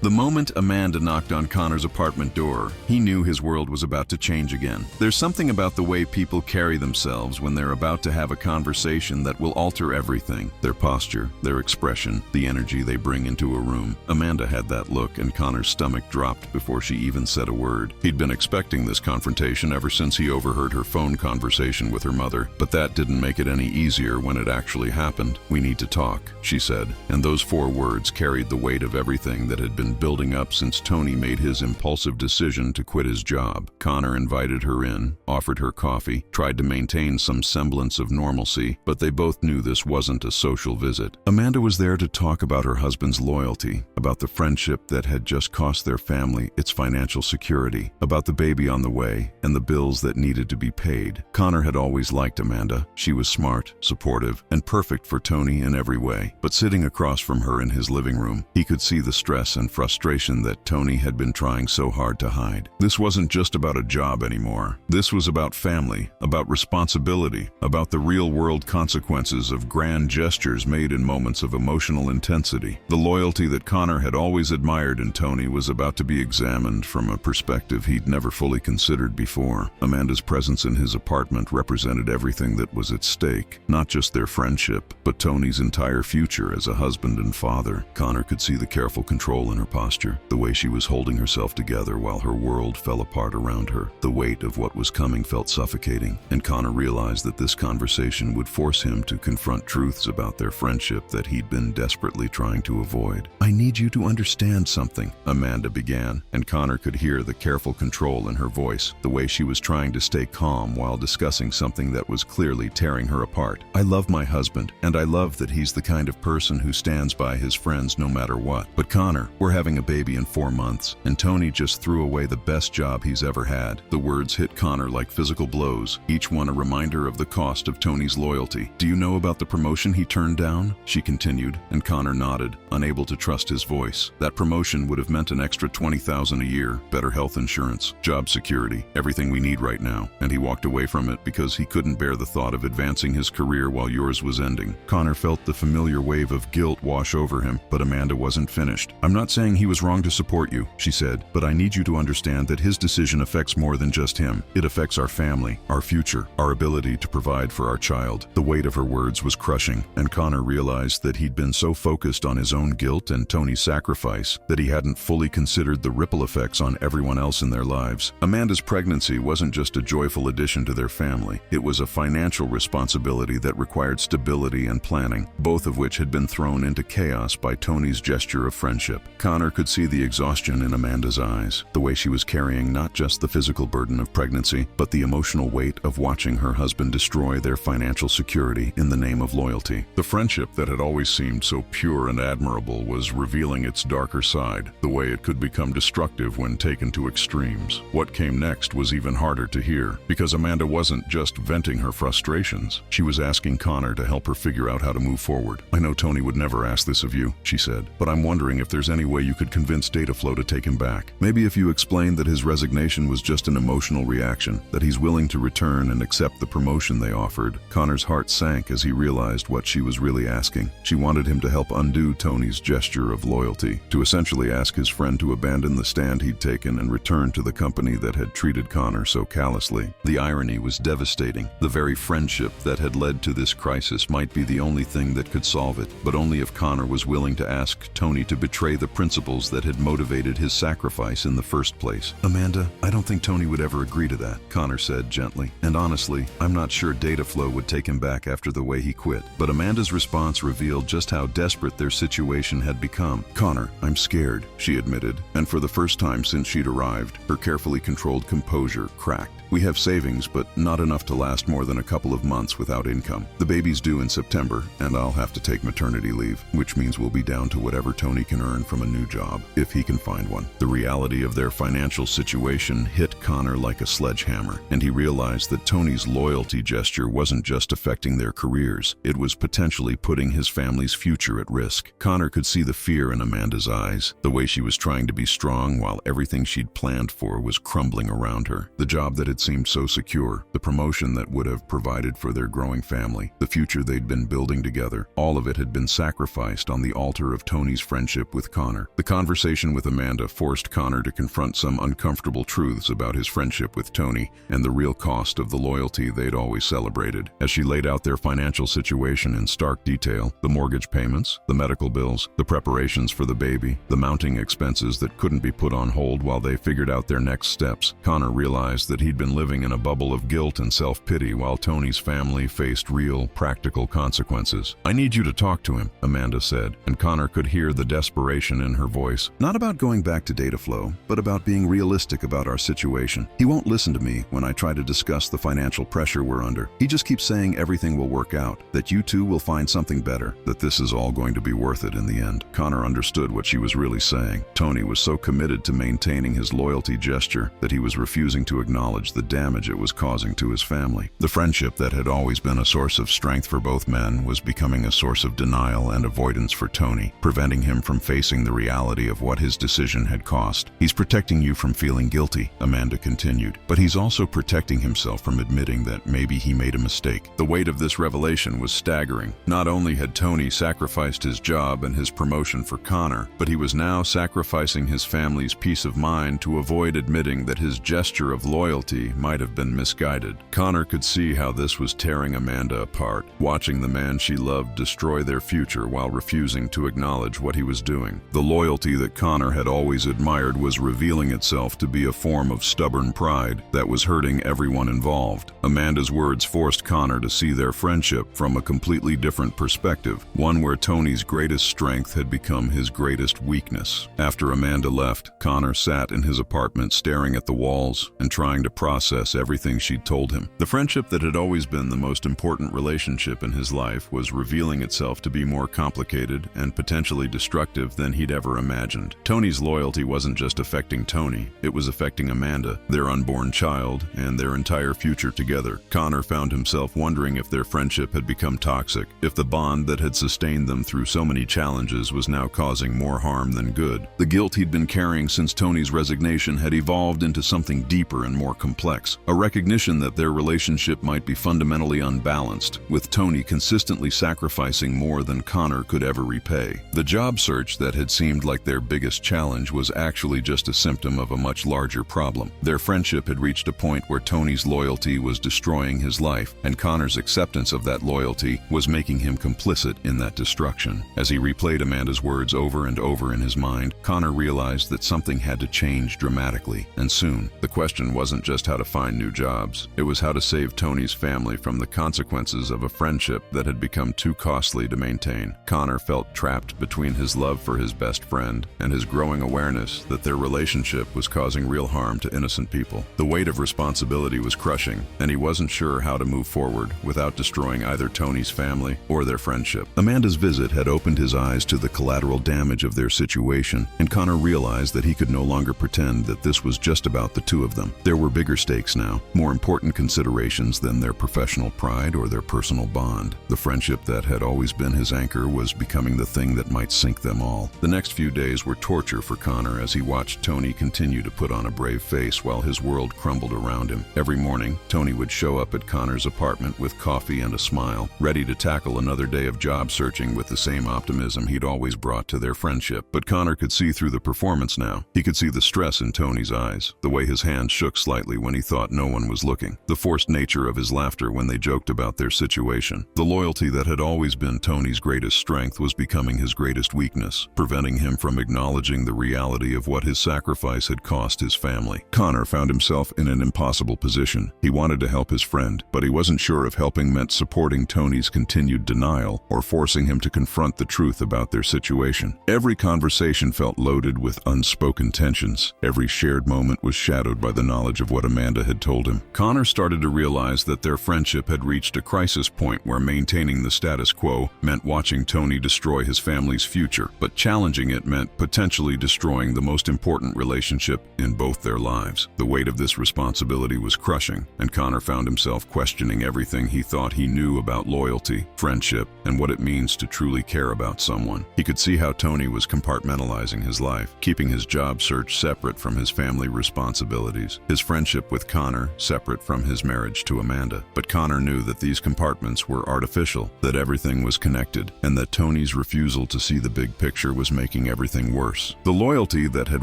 The moment Amanda knocked on Connor's apartment door, he knew his world was about to change again. There's something about the way people carry themselves when they're about to have a conversation that will alter everything. Their posture, their expression, the energy they bring into a room. Amanda had that look, and Connor's stomach dropped before she even said a word. He'd been expecting this confrontation ever since he overheard her phone conversation with her mother, but that didn't make it any easier when it actually happened. "We need to talk," she said, and those 4 words carried the weight of everything that had been building up since Tony made his impulsive decision to quit his job. Connor invited her in, offered her coffee, tried to maintain some semblance of normalcy, but they both knew this wasn't a social visit. Amanda was there to talk about her husband's loyalty, about the friendship that had just cost their family its financial security, about the baby on the way, and the bills that needed to be paid. Connor had always liked Amanda. She was smart, supportive, and perfect for Tony in every way. But sitting across from her in his living room, he could see the stress and frustration that Tony had been trying so hard to hide. This wasn't just about a job anymore. This was about family, about responsibility, about the real-world consequences of grand gestures made in moments of emotional intensity. The loyalty that Connor had always admired in Tony was about to be examined from a perspective he'd never fully considered before. Amanda's presence in his apartment represented everything that was at stake, not just their friendship, but Tony's entire future as a husband and father. Connor could see the careful control in her posture, the way she was holding herself together while her world fell apart around her. The weight of what was coming felt suffocating, and Connor realized that this conversation would force him to confront truths about their friendship that he'd been desperately trying to avoid. "I need you to understand something," Amanda began, and Connor could hear the careful control in her voice, the way she was trying to stay calm while discussing something that was clearly tearing her apart. "I love my husband, and I love that he's the kind of person who stands by his friends no matter what. But Connor, we're having a baby in 4 months, and Tony just threw away the best job he's ever had." The words hit Connor like physical blows, each one a reminder of the cost of Tony's loyalty. "Do you know about the promotion he turned down?" she continued, and Connor nodded, unable to trust his voice. That promotion would have meant an extra $20,000 a year, better health insurance, job security, everything we need right now, and he walked away from it because he couldn't bear the thought of advancing his career while yours was ending. Connor felt the familiar wave of guilt wash over him, but Amanda wasn't finished. "I'm not saying he was wrong to support you," she said, "but I need you to understand that his decision affects more than just him. It affects our family, our future, our ability to provide for our child." The weight of her words was crushing, and Connor realized that he'd been so focused on his own guilt and Tony's sacrifice that he hadn't fully considered the ripple effects on everyone else in their lives. Amanda's pregnancy wasn't just a joyful addition to their family. It was a financial responsibility that required stability and planning, both of which had been thrown into chaos by Tony's gesture of friendship. Connor could see the exhaustion in Amanda's eyes, the way she was carrying not just the physical burden of pregnancy, but the emotional weight of watching her husband destroy their financial security in the name of loyalty. The friendship that had always seemed so pure and admirable was revealing its darker side, the way it could become destructive when taken to extremes. What came next was even harder to hear, because Amanda wasn't just venting her frustrations. She was asking Connor to help her figure out how to move forward. "I know Tony would never ask this of you," she said, "but I'm wondering if there's any way you could convince DataFlow to take him back. Maybe if you explained that his resignation was just an emotional reaction, that he's willing to return and accept the promotion they offered." Connor's heart sank as he realized what she was really asking. She wanted him to help undo Tony's gesture of loyalty, to essentially ask his friend to abandon the stand he'd taken and return to the company that had treated Connor so callously. The irony was devastating. The very friendship that had led to this crisis might be the only thing that could solve it, but only if Connor was willing to ask Tony to betray the principles that had motivated his sacrifice in the first place. "Amanda, I don't think Tony would ever agree to that," Connor said gently. "And honestly, I'm not sure DataFlow would take him back after the way he quit." But Amanda's response revealed just how desperate their situation had become. "Connor, I'm scared," she admitted, and for the first time since she'd arrived, her carefully controlled composure cracked. "We have savings, but not enough to last more than a couple of months without income. The baby's due in September, and I'll have to take maternity leave, which means we'll be down to whatever Tony can earn from a new job, if he can find one." The reality of their financial situation hit Connor like a sledgehammer, and he realized that Tony's loyalty gesture wasn't just affecting their careers, it was potentially putting his family's future at risk. Connor could see the fear in Amanda's eyes, the way she was trying to be strong while everything she'd planned for was crumbling around her. The job that had seemed so secure, the promotion that would have provided for their growing family, the future they'd been building together, all of it had been sacrificed on the altar of Tony's friendship with Connor. The conversation with Amanda forced Connor to confront some uncomfortable truths about his friendship with Tony and the real cost of the loyalty they'd always celebrated. As she laid out their financial situation in stark detail, the mortgage payments, the medical bills, the preparations for the baby, the mounting expenses that couldn't be put on hold while they figured out their next steps, Connor realized that he'd been living in a bubble of guilt and self-pity while Tony's family faced real, practical consequences. "I need you to talk to him," Amanda said, and Connor could hear the desperation in her voice. "Not about going back to DataFlow, but about being realistic about our situation. He won't listen to me when I try to discuss the financial pressure we're under. He just keeps saying everything will work out, that you two will find something better, that this is all going to be worth it in the end." Connor understood what she was really saying. Tony was so committed to maintaining his loyalty gesture that he was refusing to acknowledge the damage it was causing to his family. The friendship that had always been a source of strength for both men was becoming a source of denial and avoidance for Tony, preventing him from facing the reality of what his decision had cost. "He's protecting you from feeling guilty," Amanda continued, "but he's also protecting himself from admitting that maybe he made a mistake." The weight of this revelation was staggering. Not only had Tony sacrificed his job and his promotion for Connor, but he was now sacrificing his family's peace of mind to avoid admitting that his gesture of loyalty might have been misguided. Connor could see how this was tearing Amanda apart, watching the man she loved destroy their future while refusing to acknowledge what he was doing. The loyalty that Connor had always admired was revealing itself to be a form of stubborn pride that was hurting everyone involved. Amanda's words forced Connor to see their friendship from a completely different perspective, one where Tony's greatest strength had become his greatest weakness. After Amanda left, Connor sat in his apartment staring at the walls and trying to process everything she'd told him. The friendship that had always been the most important relationship in his life was revealing itself to be more complicated and potentially destructive than he'd ever imagined. Tony's loyalty wasn't just affecting Tony, it was affecting Amanda, their unborn child, and their entire future together. Connor found himself wondering if their friendship had become toxic, if the bond that had sustained them through so many challenges was now causing more harm than good. The guilt he'd been carrying since Tony's resignation had evolved into something deeper and more complex, a recognition that their relationship might be fundamentally unbalanced, with Tony consistently sacrificing more than Connor could ever repay. The job search that had seemed like their biggest challenge was actually just a symptom of a much larger problem. Their friendship had reached a point where Tony's loyalty was destroying his life, and Connor's acceptance of that loyalty was making him complicit in that destruction. As he replayed Amanda's words over and over in his mind, Connor realized that something had to change dramatically, and soon. The question wasn't just how to find new jobs, it was how to save Tony's family from the consequences of a friendship that had become too costly to maintain. Connor felt trapped between his love for his best best friend and his growing awareness that their relationship was causing real harm to innocent people. The weight of responsibility was crushing, and he wasn't sure how to move forward without destroying either Tony's family or their friendship. Amanda's visit had opened his eyes to the collateral damage of their situation, and Connor realized that he could no longer pretend that this was just about the two of them. There were bigger stakes now, more important considerations than their professional pride or their personal bond. The friendship that had always been his anchor was becoming the thing that might sink them all. The next few days were torture for Connor as he watched Tony continue to put on a brave face while his world crumbled around him. Every morning, Tony would show up at Connor's apartment with coffee and a smile, ready to tackle another day of job searching with the same optimism he'd always brought to their friendship. But Connor could see through the performance now. He could see the stress in Tony's eyes, the way his hands shook slightly when he thought no one was looking, the forced nature of his laughter when they joked about their situation. The loyalty that had always been Tony's greatest strength was becoming his greatest weakness, preventing him from acknowledging the reality of what his sacrifice had cost his family. Connor found himself in an impossible position. He wanted to help his friend, but he wasn't sure if helping meant supporting Tony's continued denial or forcing him to confront the truth about their situation. Every conversation felt loaded with unspoken tensions. Every shared moment was shadowed by the knowledge of what Amanda had told him. Connor started to realize that their friendship had reached a crisis point where maintaining the status quo meant watching Tony destroy his family's future, but challenging it meant potentially destroying the most important relationship in both their lives. The weight of this responsibility was crushing, and Connor found himself questioning everything he thought he knew about loyalty, friendship, and what it means to truly care about someone. He could see how Tony was compartmentalizing his life, keeping his job search separate from his family responsibilities, his friendship with Connor separate from his marriage to Amanda. But Connor knew that these compartments were artificial, that everything was connected, and that Tony's refusal to see the big picture was making everything worse. The loyalty that had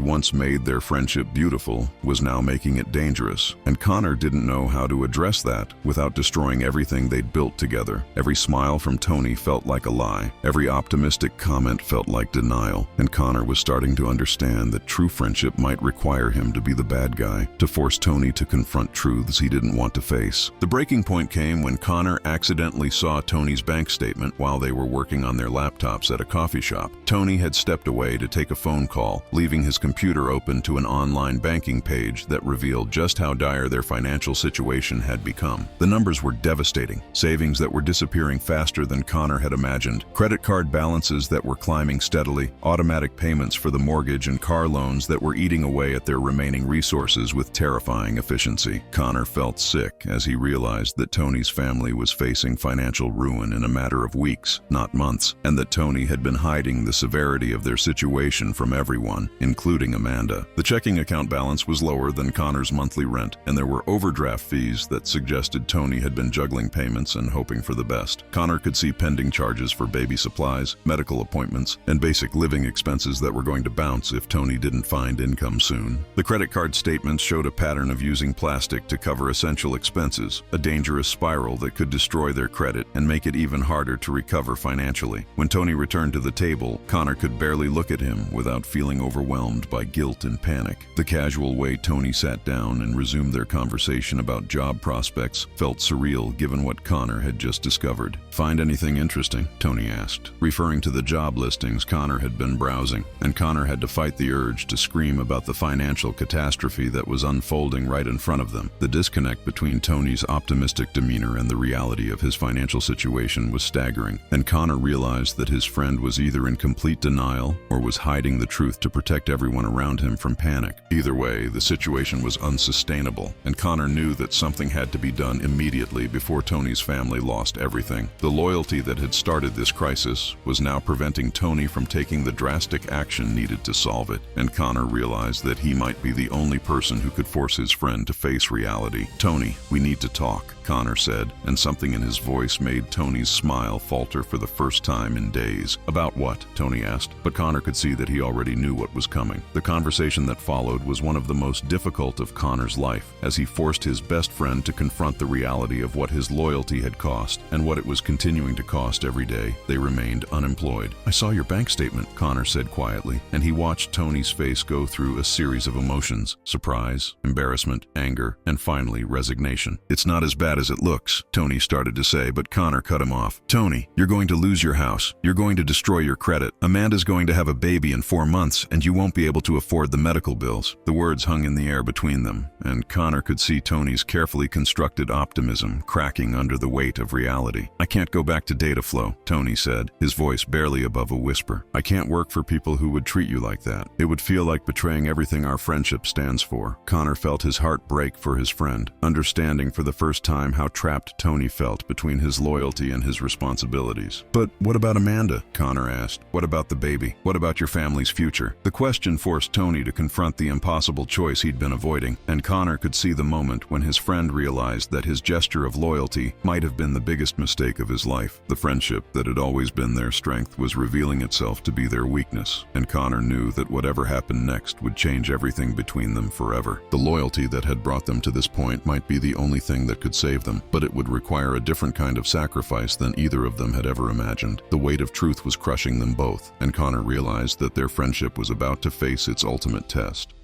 once made their friendship beautiful was now making it dangerous, and Connor didn't know how to address that without destroying everything they'd built together. Every smile from Tony felt like a lie. Every optimistic comment felt like denial, and Connor was starting to understand that true friendship might require him to be the bad guy, to force Tony to confront truths he didn't want to face. The breaking point came when Connor accidentally saw Tony's bank statement while they were working on their laptops at a coffee shop. Tony had stepped away to take a phone call, leaving his computer open to an online banking page that revealed just how dire their financial situation had become. The numbers were devastating. Savings that were disappearing faster than Connor had imagined, credit card balances that were climbing steadily, automatic payments for the mortgage and car loans that were eating away at their remaining resources with terrifying efficiency. Connor felt sick as he realized that Tony's family was facing financial ruin in a matter of weeks, not months, and that Tony had been hiding the severity of their situation from everyone, including Amanda. The checking account balance was lower than Connor's monthly rent, and there were overdraft fees that suggested Tony had been juggling payments and hoping for the best. Connor could see pending charges for baby supplies, medical appointments, and basic living expenses that were going to bounce if Tony didn't find income soon. The credit card statements showed a pattern of using plastic to cover essential expenses, a dangerous spiral that could destroy their credit and make it even harder to recover financially. When Tony returned to the table, Connor could barely look at him without feeling overwhelmed by guilt and panic. The casual way Tony sat down and resumed their conversation about job prospects felt surreal given what Connor had just discovered. "Find anything interesting?" Tony asked, referring to the job listings Connor had been browsing, and Connor had to fight the urge to scream about the financial catastrophe that was unfolding right in front of them. The disconnect between Tony's optimistic demeanor and the reality of his financial situation was staggering, and Connor realized that his friend was either in complete denial or was hiding the truth to protect everyone around him from panic. Either way, the situation was unsustainable, and Connor knew that something had to be done immediately before Tony's family lost everything. The loyalty that had started this crisis was now preventing Tony from taking the drastic action needed to solve it, and Connor realized that he might be the only person who could force his friend to face reality. "Tony, we need to talk," Connor said, and something in his voice made Tony's smile falter for the first time in days. "About what?" Tony asked, but Connor could see that he already knew what was coming. The conversation that followed was one of the most difficult of Connor's life, as he forced his best friend to confront the reality of what his loyalty had cost and what it was continuing to cost every day they remained unemployed. "I saw your bank statement," Connor said quietly, and he watched Tony's face go through a series of emotions: surprise, embarrassment, anger, and finally resignation. "It's not as bad as it looks," Tony started to say, but Connor cut him off. "Tony, you're going to lose your house. You're going to destroy your credit. Amanda's going to have a baby in 4 months, and you won't be able to afford the medical bills." The words hung in the air between them, and Connor could see Tony's carefully constructed optimism cracking under the weight of reality. "I can't go back to DataFlow," Tony said, his voice barely above a whisper. "I can't work for people who would treat you like that. It would feel like betraying everything our friendship stands for." Connor felt his heart break for his friend, understanding for the first time how trapped Tony felt between his loyalty and his responsibilities. "But what about Amanda?" Connor asked. "What about the baby? What about your family's future?" The question forced Tony to confront the impossible choice he'd been avoiding, and Connor could see the moment when his friend realized that his gesture of loyalty might have been the biggest mistake of his life. The friendship that had always been their strength was revealing itself to be their weakness, and Connor knew that whatever happened next would change everything between them forever. The loyalty that had brought them to this point might be the only thing that could save them, but it would require a different kind of sacrifice than either of them had ever imagined. The weight of truth was crushing them both, and Connor realized that their friendship was about to face its ultimate test.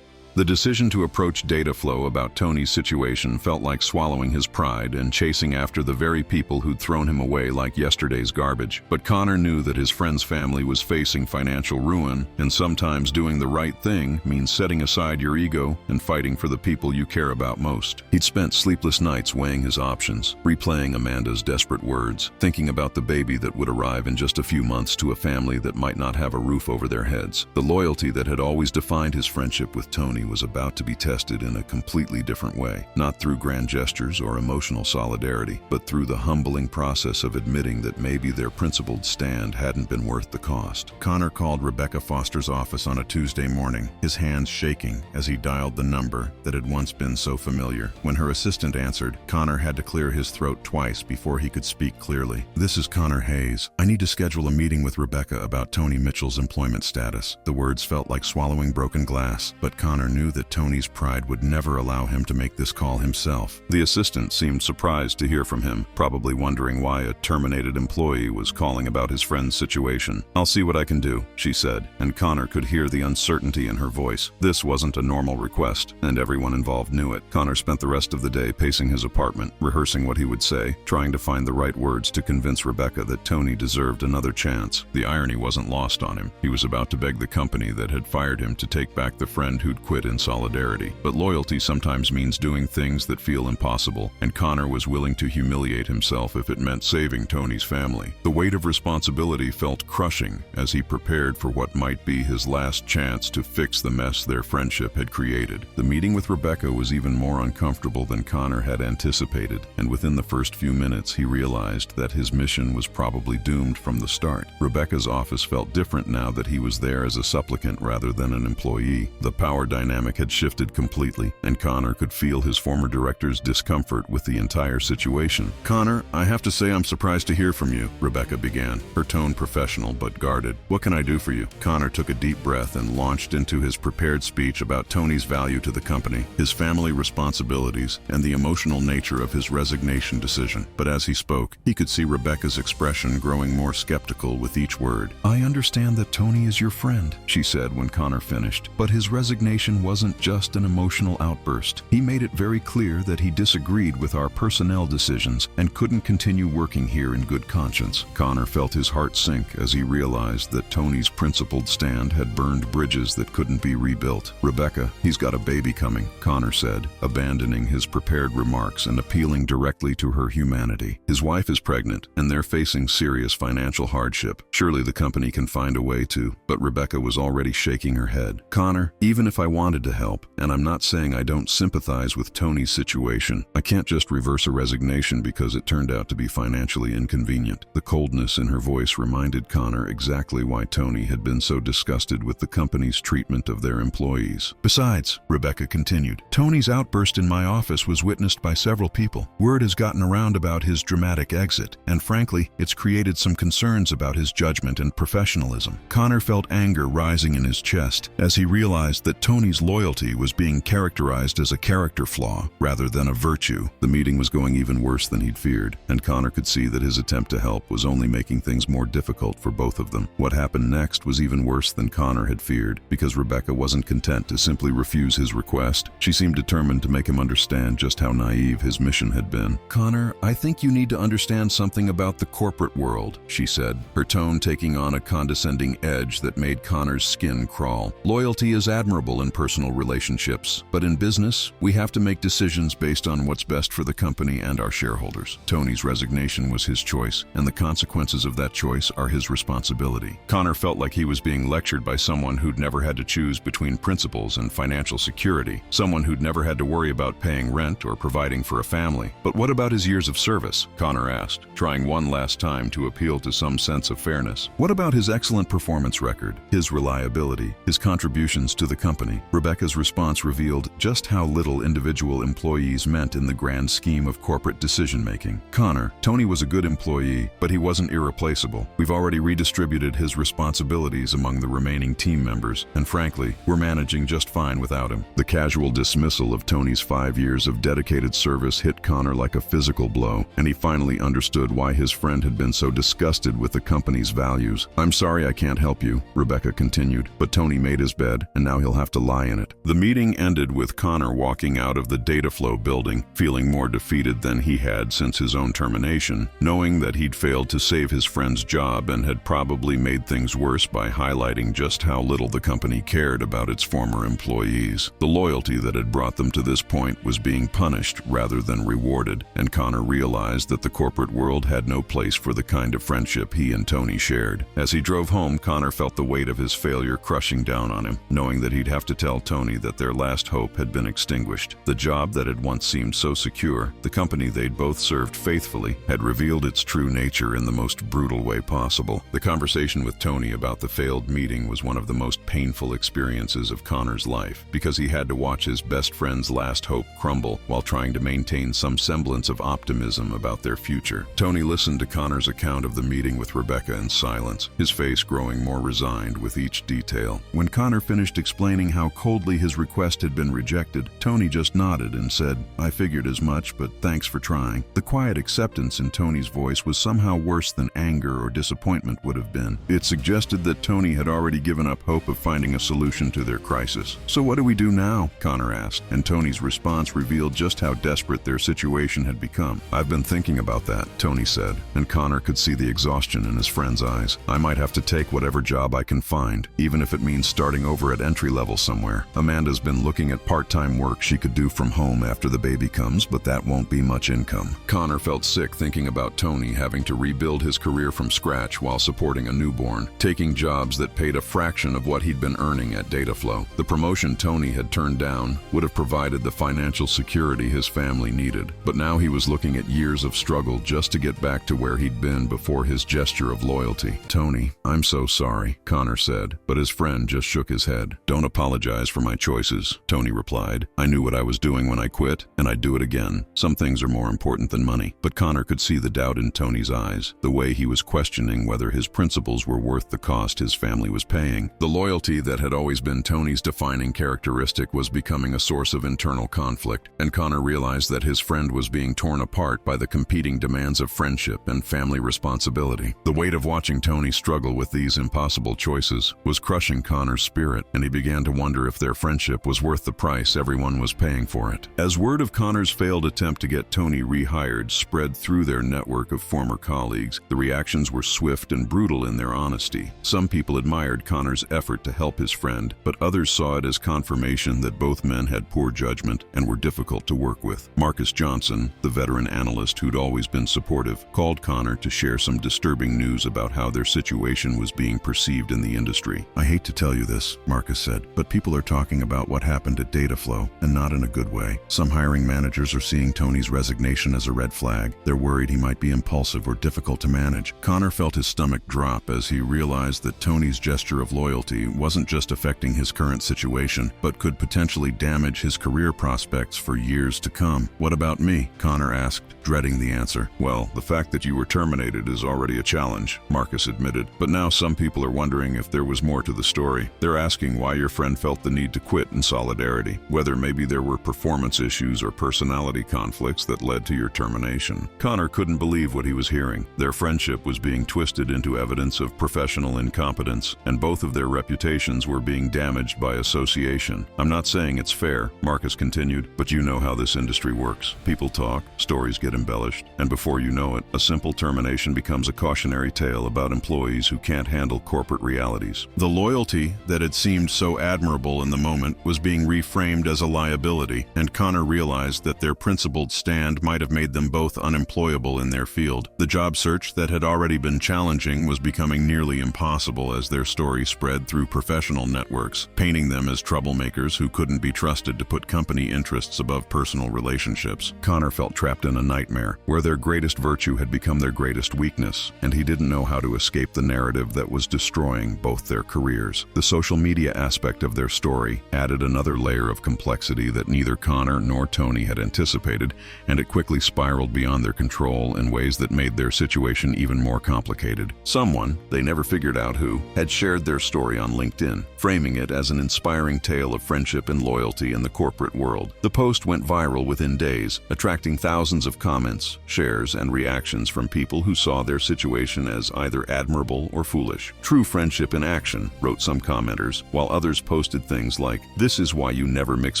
The decision to approach DataFlow about Tony's situation felt like swallowing his pride and chasing after the very people who'd thrown him away like yesterday's garbage. But Connor knew that his friend's family was facing financial ruin, and sometimes doing the right thing means setting aside your ego and fighting for the people you care about most. He'd spent sleepless nights weighing his options, replaying Amanda's desperate words, thinking about the baby that would arrive in just a few months to a family that might not have a roof over their heads. The loyalty that had always defined his friendship with Tony was about to be tested in a completely different way, not through grand gestures or emotional solidarity, but through the humbling process of admitting that maybe their principled stand hadn't been worth the cost. Connor called Rebecca Foster's office on a Tuesday morning, his hands shaking as he dialed the number that had once been so familiar. When her assistant answered, Connor had to clear his throat twice before he could speak clearly. "This is Connor Hayes. I need to schedule a meeting with Rebecca about Tony Mitchell's employment status." The words felt like swallowing broken glass, but Connor knew that Tony's pride would never allow him to make this call himself. The assistant seemed surprised to hear from him, probably wondering why a terminated employee was calling about his friend's situation. "I'll see what I can do," she said, and Connor could hear the uncertainty in her voice. This wasn't a normal request, and everyone involved knew it. Connor spent the rest of the day pacing his apartment, rehearsing what he would say, trying to find the right words to convince Rebecca that Tony deserved another chance. The irony wasn't lost on him. He was about to beg the company that had fired him to take back the friend who'd quit in solidarity. But loyalty sometimes means doing things that feel impossible, and Connor was willing to humiliate himself if it meant saving Tony's family. The weight of responsibility felt crushing as he prepared for what might be his last chance to fix the mess their friendship had created. The meeting with Rebecca was even more uncomfortable than Connor had anticipated, and within the first few minutes he realized that his mission was probably doomed from the start. Rebecca's office felt different now that he was there as a supplicant rather than an employee. The power dynamic had shifted completely, and Connor could feel his former director's discomfort with the entire situation. "Connor, I have to say I'm surprised to hear from you," Rebecca began, her tone professional but guarded. "What can I do for you?" Connor took a deep breath and launched into his prepared speech about Tony's value to the company, his family responsibilities, and the emotional nature of his resignation decision. But as he spoke, he could see Rebecca's expression growing more skeptical with each word. "I understand that Tony is your friend," she said when Connor finished, "but his resignation wasn't just an emotional outburst. He made it very clear that he disagreed with our personnel decisions and couldn't continue working here in good conscience." Connor felt his heart sink as he realized that Tony's principled stand had burned bridges that couldn't be rebuilt. "Rebecca, he's got a baby coming," Connor said, abandoning his prepared remarks and appealing directly to her humanity. "His wife is pregnant, and they're facing serious financial hardship. Surely the company can find a way to..." But Rebecca was already shaking her head. "Connor, even if I wanted to help, and I'm not saying I don't sympathize with Tony's situation, I can't just reverse a resignation because it turned out to be financially inconvenient." The coldness in her voice reminded Connor exactly why Tony had been so disgusted with the company's treatment of their employees. "Besides," Rebecca continued, "Tony's outburst in my office was witnessed by several people. Word has gotten around about his dramatic exit, and frankly, it's created some concerns about his judgment and professionalism." Connor felt anger rising in his chest as he realized that Tony's Tony's loyalty was being characterized as a character flaw rather than a virtue. The meeting was going even worse than he'd feared, and Connor could see that his attempt to help was only making things more difficult for both of them. What happened next was even worse than Connor had feared, because Rebecca wasn't content to simply refuse his request. She seemed determined to make him understand just how naive his mission had been. "Connor, I think you need to understand something about the corporate world," she said, her tone taking on a condescending edge that made Connor's skin crawl. "Loyalty is admirable in personal relationships, but in business, we have to make decisions based on what's best for the company and our shareholders. Tony's resignation was his choice, and the consequences of that choice are his responsibility." Connor felt like he was being lectured by someone who'd never had to choose between principles and financial security, someone who'd never had to worry about paying rent or providing for a family. "But what about his years of service?" Connor asked, trying one last time to appeal to some sense of fairness. "What about his excellent performance record, his reliability, his contributions to the company?" Rebecca's response revealed just how little individual employees meant in the grand scheme of corporate decision-making. "Connor, Tony was a good employee, but he wasn't irreplaceable. We've already redistributed his responsibilities among the remaining team members, and frankly, we're managing just fine without him." The casual dismissal of Tony's 5 years of dedicated service hit Connor like a physical blow, and he finally understood why his friend had been so disgusted with the company's values. "I'm sorry I can't help you," Rebecca continued, "but Tony made his bed, and now he'll have to lie in it." The meeting ended with Connor walking out of the DataFlow building, feeling more defeated than he had since his own termination, knowing that he'd failed to save his friend's job and had probably made things worse by highlighting just how little the company cared about its former employees. The loyalty that had brought them to this point was being punished rather than rewarded, and Connor realized that the corporate world had no place for the kind of friendship he and Tony shared. As he drove home, Connor felt the weight of his failure crushing down on him, knowing that he'd have to tell Tony that their last hope had been extinguished. The job that had once seemed so secure, the company they'd both served faithfully, had revealed its true nature in the most brutal way possible. The conversation with Tony about the failed meeting was one of the most painful experiences of Connor's life, because he had to watch his best friend's last hope crumble while trying to maintain some semblance of optimism about their future. Tony listened to Connor's account of the meeting with Rebecca in silence, his face growing more resigned with each detail. When Connor finished explaining how coldly his request had been rejected, Tony just nodded and said, "I figured as much, but thanks for trying." The quiet acceptance in Tony's voice was somehow worse than anger or disappointment would have been. It suggested that Tony had already given up hope of finding a solution to their crisis. "So what do we do now?" Connor asked, and Tony's response revealed just how desperate their situation had become. "I've been thinking about that," Tony said, and Connor could see the exhaustion in his friend's eyes. "I might have to take whatever job I can find, even if it means starting over at entry level somewhere. Amanda's been looking at part-time work she could do from home after the baby comes, but that won't be much income." Connor felt sick thinking about Tony having to rebuild his career from scratch while supporting a newborn, taking jobs that paid a fraction of what he'd been earning at DataFlow. The promotion Tony had turned down would have provided the financial security his family needed, but now he was looking at years of struggle just to get back to where he'd been before his gesture of loyalty. "Tony, I'm so sorry," Connor said, but his friend just shook his head. "Don't apologize for my choices," Tony replied. "I knew what I was doing when I quit, and I'd do it again. Some things are more important than money." But Connor could see the doubt in Tony's eyes, the way he was questioning whether his principles were worth the cost his family was paying. The loyalty that had always been Tony's defining characteristic was becoming a source of internal conflict, and Connor realized that his friend was being torn apart by the competing demands of friendship and family responsibility. The weight of watching Tony struggle with these impossible choices was crushing Connor's spirit, and he began to wonder if their friendship was worth the price everyone was paying for it. As word of Connor's failed attempt to get Tony rehired spread through their network of former colleagues, the reactions were swift and brutal in their honesty. Some people admired Connor's effort to help his friend, but others saw it as confirmation that both men had poor judgment and were difficult to work with. Marcus Johnson, the veteran analyst who'd always been supportive, called Connor to share some disturbing news about how their situation was being perceived in the industry. "I hate to tell you this," Marcus said, "but people are talking about what happened at DataFlow, and not in a good way. Some hiring managers are seeing Tony's resignation as a red flag. They're worried he might be impulsive or difficult to manage." Connor felt his stomach drop as he realized that Tony's gesture of loyalty wasn't just affecting his current situation, but could potentially damage his career prospects for years to come. "What about me?" Connor asked, dreading the answer. "Well, the fact that you were terminated is already a challenge," Marcus admitted, "but now some people are wondering if there was more to the story. They're asking why your friend felt felt the need to quit in solidarity, whether maybe there were performance issues or personality conflicts that led to your termination. Connor couldn't believe what he was hearing. Their friendship was being twisted into evidence of professional incompetence, and both of their reputations were being damaged by association. "I'm not saying it's fair," Marcus continued, "but you know how this industry works. People talk, stories get embellished, and before you know it, a simple termination becomes a cautionary tale about employees who can't handle corporate realities." The loyalty that had seemed so admirable in the moment was being reframed as a liability, and Connor realized that their principled stand might have made them both unemployable in their field. The job search that had already been challenging was becoming nearly impossible as their story spread through professional networks, painting them as troublemakers who couldn't be trusted to put company interests above personal relationships. Connor felt trapped in a nightmare, where their greatest virtue had become their greatest weakness, and he didn't know how to escape the narrative that was destroying both their careers. The social media aspect of their story added another layer of complexity that neither Connor nor Tony had anticipated, and it quickly spiraled beyond their control in ways that made their situation even more complicated. Someone, they never figured out who, had shared their story on LinkedIn, framing it as an inspiring tale of friendship and loyalty in the corporate world. The post went viral within days, attracting thousands of comments, shares, and reactions from people who saw their situation as either admirable or foolish. "True friendship in action," wrote some commenters, while others posted things like, "This is why you never mix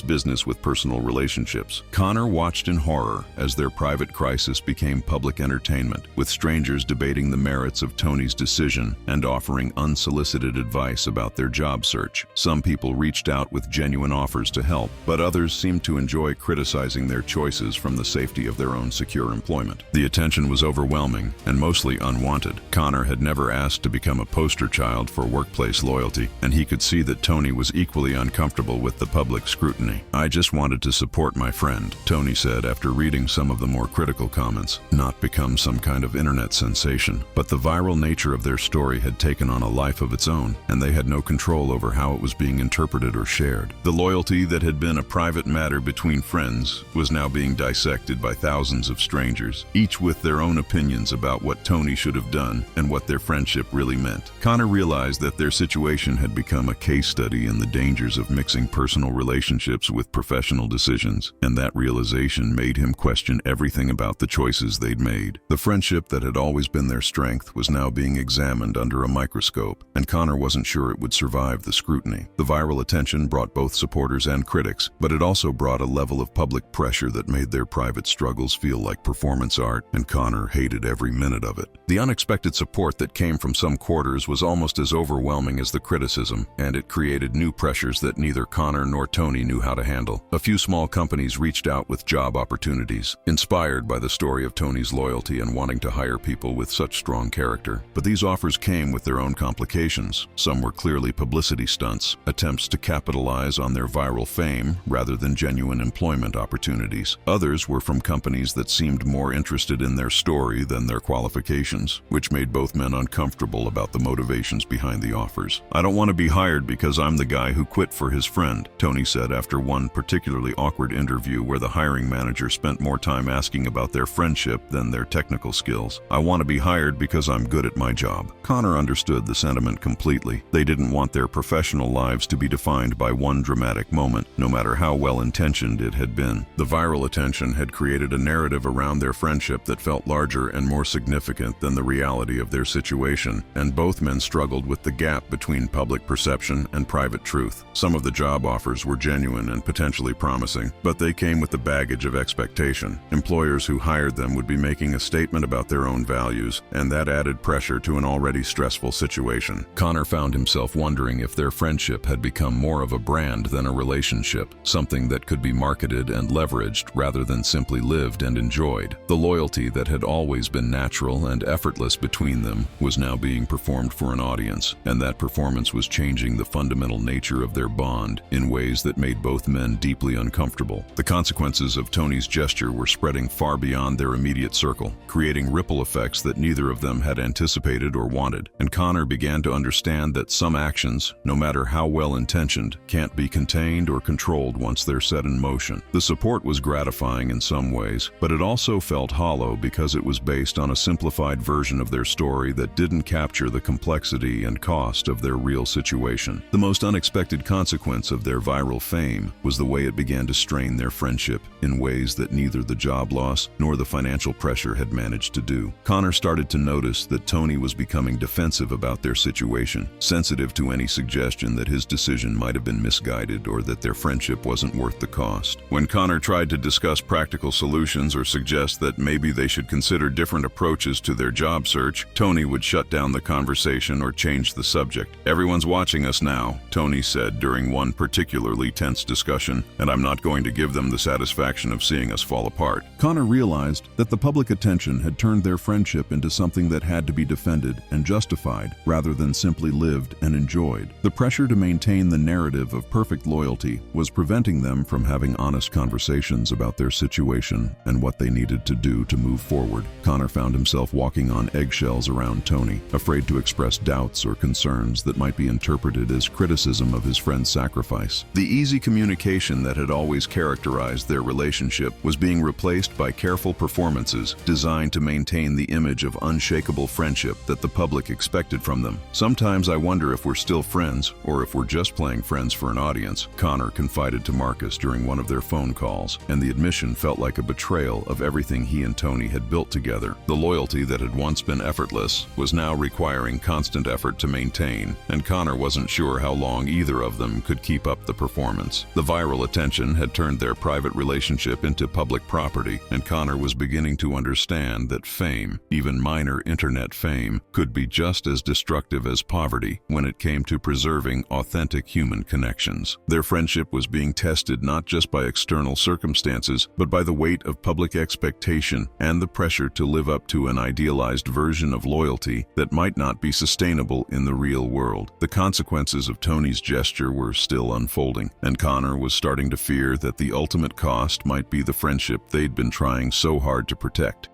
business with personal relationships." Connor watched in horror as their private crisis became public entertainment, with strangers debating the merits of Tony's decision and offering unsolicited advice about their job search. Some people reached out with genuine offers to help, but others seemed to enjoy criticizing their choices from the safety of their own secure employment. The attention was overwhelming and mostly unwanted. Connor had never asked to become a poster child for workplace loyalty, and he could see that Tony was equally uncomfortable with the public scrutiny. "I just wanted to support my friend," Tony said after reading some of the more critical comments, "not become some kind of internet sensation." But the viral nature of their story had taken on a life of its own, and they had no control over how it was being interpreted or shared. The loyalty that had been a private matter between friends was now being dissected by thousands of strangers, each with their own opinions about what Tony should have done and what their friendship really meant. Connor realized that their situation had become a case study in the dangers of mixing personal relationships with professional decisions, and that realization made him question everything about the choices they'd made. The friendship that had always been their strength was now being examined under a microscope, and Connor wasn't sure it would survive the scrutiny. The viral attention brought both supporters and critics, but it also brought a level of public pressure that made their private struggles feel like performance art, and Connor hated every minute of it. The unexpected support that came from some quarters was almost as overwhelming as the criticism, and it created new pressures that neither Connor nor Tony knew how to handle. A few small companies reached out with job opportunities, inspired by the story of Tony's loyalty and wanting to hire people with such strong character. But these offers came with their own complications. Some were clearly publicity stunts, attempts to capitalize on their viral fame rather than genuine employment opportunities. Others were from companies that seemed more interested in their story than their qualifications, which made both men uncomfortable about the motivations behind the offers. "I don't want to be hired because I'm the guy who quit for his friend," Tony said after one particularly awkward interview where the hiring manager spent more time asking about their friendship than their technical skills. "I want to be hired because I'm good at my job." Connor understood the sentiment completely. They didn't want their professional lives to be defined by one dramatic moment, no matter how well-intentioned it had been. The viral attention had created a narrative around their friendship that felt larger and more significant than the reality of their situation, and both men struggled with the gap between public perception and private truth. Some of the job offers were genuine and potentially promising, but they came with the baggage of expectation. Employers who hired them would be making a statement about their own values, and that added pressure to an already stressful situation. Connor found himself wondering if their friendship had become more of a brand than a relationship, something that could be marketed and leveraged rather than simply lived and enjoyed. The loyalty that had always been natural and effortless between them was now being performed for an audience, and that performance was changing the fundamental nature of their bond in ways that made both men deeply uncomfortable. The consequences of Tony's gesture were spreading far beyond their immediate circle, creating ripple effects that neither of them had anticipated or wanted, and Connor began to understand that some actions, no matter how well-intentioned, can't be contained or controlled once they're set in motion. The support was gratifying in some ways, but it also felt hollow because it was based on a simplified version of their story that didn't capture the complexity and cost of their real situation. The most unexpected unexpected consequence of their viral fame was the way it began to strain their friendship in ways that neither the job loss nor the financial pressure had managed to do. Connor started to notice that Tony was becoming defensive about their situation, sensitive to any suggestion that his decision might have been misguided or that their friendship wasn't worth the cost. When Connor tried to discuss practical solutions or suggest that maybe they should consider different approaches to their job search, Tony would shut down the conversation or change the subject. "Everyone's watching us now," Tony said during one particularly tense discussion, "and I'm not going to give them the satisfaction of seeing us fall apart." Connor realized that the public attention had turned their friendship into something that had to be defended and justified rather than simply lived and enjoyed. The pressure to maintain the narrative of perfect loyalty was preventing them from having honest conversations about their situation and what they needed to do to move forward. Connor found himself walking on eggshells around Tony, afraid to express doubts or concerns that might be interpreted as criticism of his friend's sacrifice. The easy communication that had always characterized their relationship was being replaced by careful performances designed to maintain the image of unshakable friendship that the public expected from them. "Sometimes I wonder if we're still friends or if we're just playing friends for an audience," Connor confided to Marcus during one of their phone calls, and the admission felt like a betrayal of everything he and Tony had built together. The loyalty that had once been effortless was now requiring constant effort to maintain, and Connor wasn't sure how long either of them could keep up the performance. The viral attention had turned their private relationship into public property, and Connor was beginning to understand that fame, even minor internet fame, could be just as destructive as poverty when it came to preserving authentic human connections. Their friendship was being tested not just by external circumstances, but by the weight of public expectation and the pressure to live up to an idealized version of loyalty that might not be sustainable in the real world. The consequences of Tony's gesture were still unfolding, and Connor was starting to fear that the ultimate cost might be the friendship they'd been trying so hard to protect.